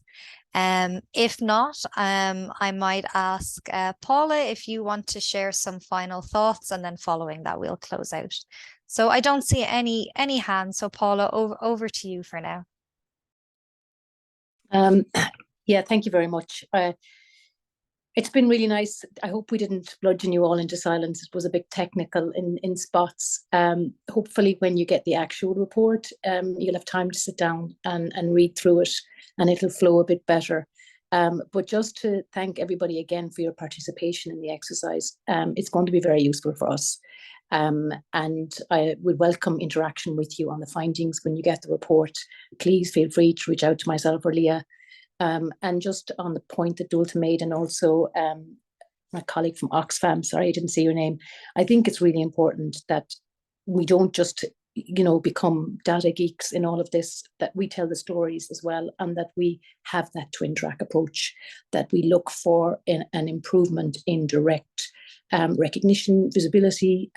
If not, I might ask Paula if you want to share some final thoughts, and then following that we'll close out. So I don't see any hands, so Paula, over to you for now. Yeah, thank you very much. It's been really nice. I hope we didn't bludgeon you all into silence. It was a bit technical in spots. Hopefully when you get the actual report, you'll have time to sit down and read through it, and it'll flow a bit better. But just to thank everybody again for your participation in the exercise. It's going to be very useful for us. And I would welcome interaction with you on the findings when you get the report. Please feel free to reach out to myself or Leah. And just on the point that Dóchas made, and also my colleague from Oxfam, sorry, I didn't see your name. I think it's really important that we don't just, become data geeks in all of this, that we tell the stories as well, and that we have that twin track approach, that we look for an improvement in direct recognition, visibility,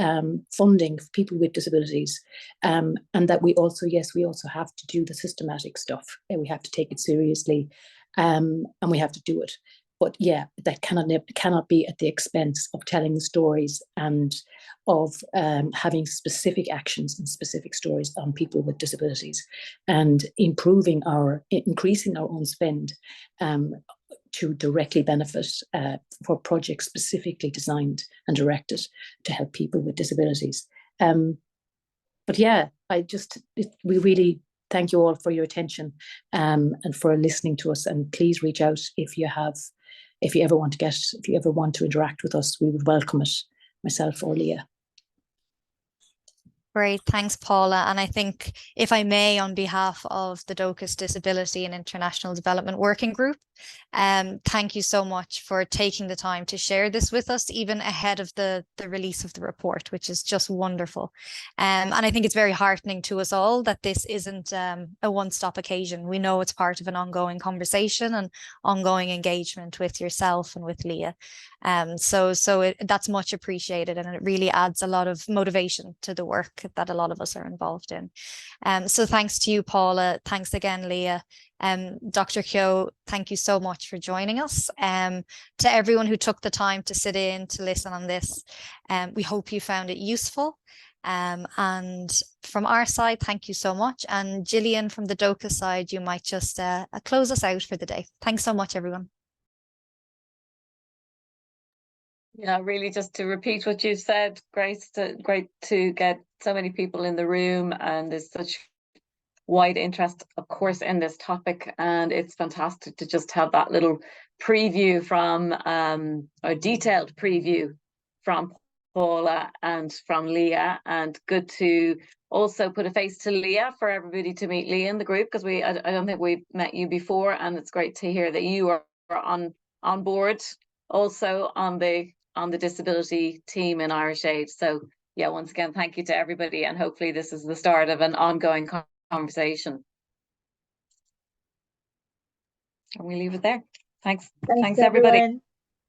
funding for people with disabilities, and that we also have to do the systematic stuff, and we have to take it seriously, and we have to do it. But yeah, that cannot be at the expense of telling the stories and of having specific actions and specific stories on people with disabilities, and increasing our own spend to directly benefit for projects specifically designed and directed to help people with disabilities. But yeah, we really thank you all for your attention and for listening to us. And please reach out if you ever want to interact with us. We would welcome it, myself or Leah. Great, thanks, Paula. And I think, if I may, on behalf of the Dóchas Disability and International Development Working Group, thank you so much for taking the time to share this with us, even ahead of the release of the report, which is just wonderful. And I think it's very heartening to us all that this isn't a one-stop occasion. We know it's part of an ongoing conversation and ongoing engagement with yourself and with Leah. So that's much appreciated, and it really adds a lot of motivation to the work that a lot of us are involved in. So thanks to you, Paula. Thanks again, Leah. Dr. Keogh, thank you so much for joining us. To everyone who took the time to sit in to listen on this, we hope you found it useful. And from our side, thank you so much. And Gillian, from the Dóchas side, you might just close us out for the day. Thanks so much, everyone. Yeah, really, just to repeat what you said, Grace, great to get so many people in the room, and there's such wide interest, of course, in this topic, and it's fantastic to just have that little preview from a detailed preview from Paula and from Leah, and good to also put a face to Leah, for everybody to meet Leah in the group, because I don't think we've met you before, and it's great to hear that you are on board also on the disability team in Irish Aid. So yeah, once again, thank you to everybody, and hopefully this is the start of an ongoing conversation. And we leave it there. Thanks everybody.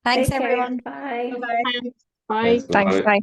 Thanks, Take care. everyone. Bye. Bye-bye. Bye. Thanks. Bye.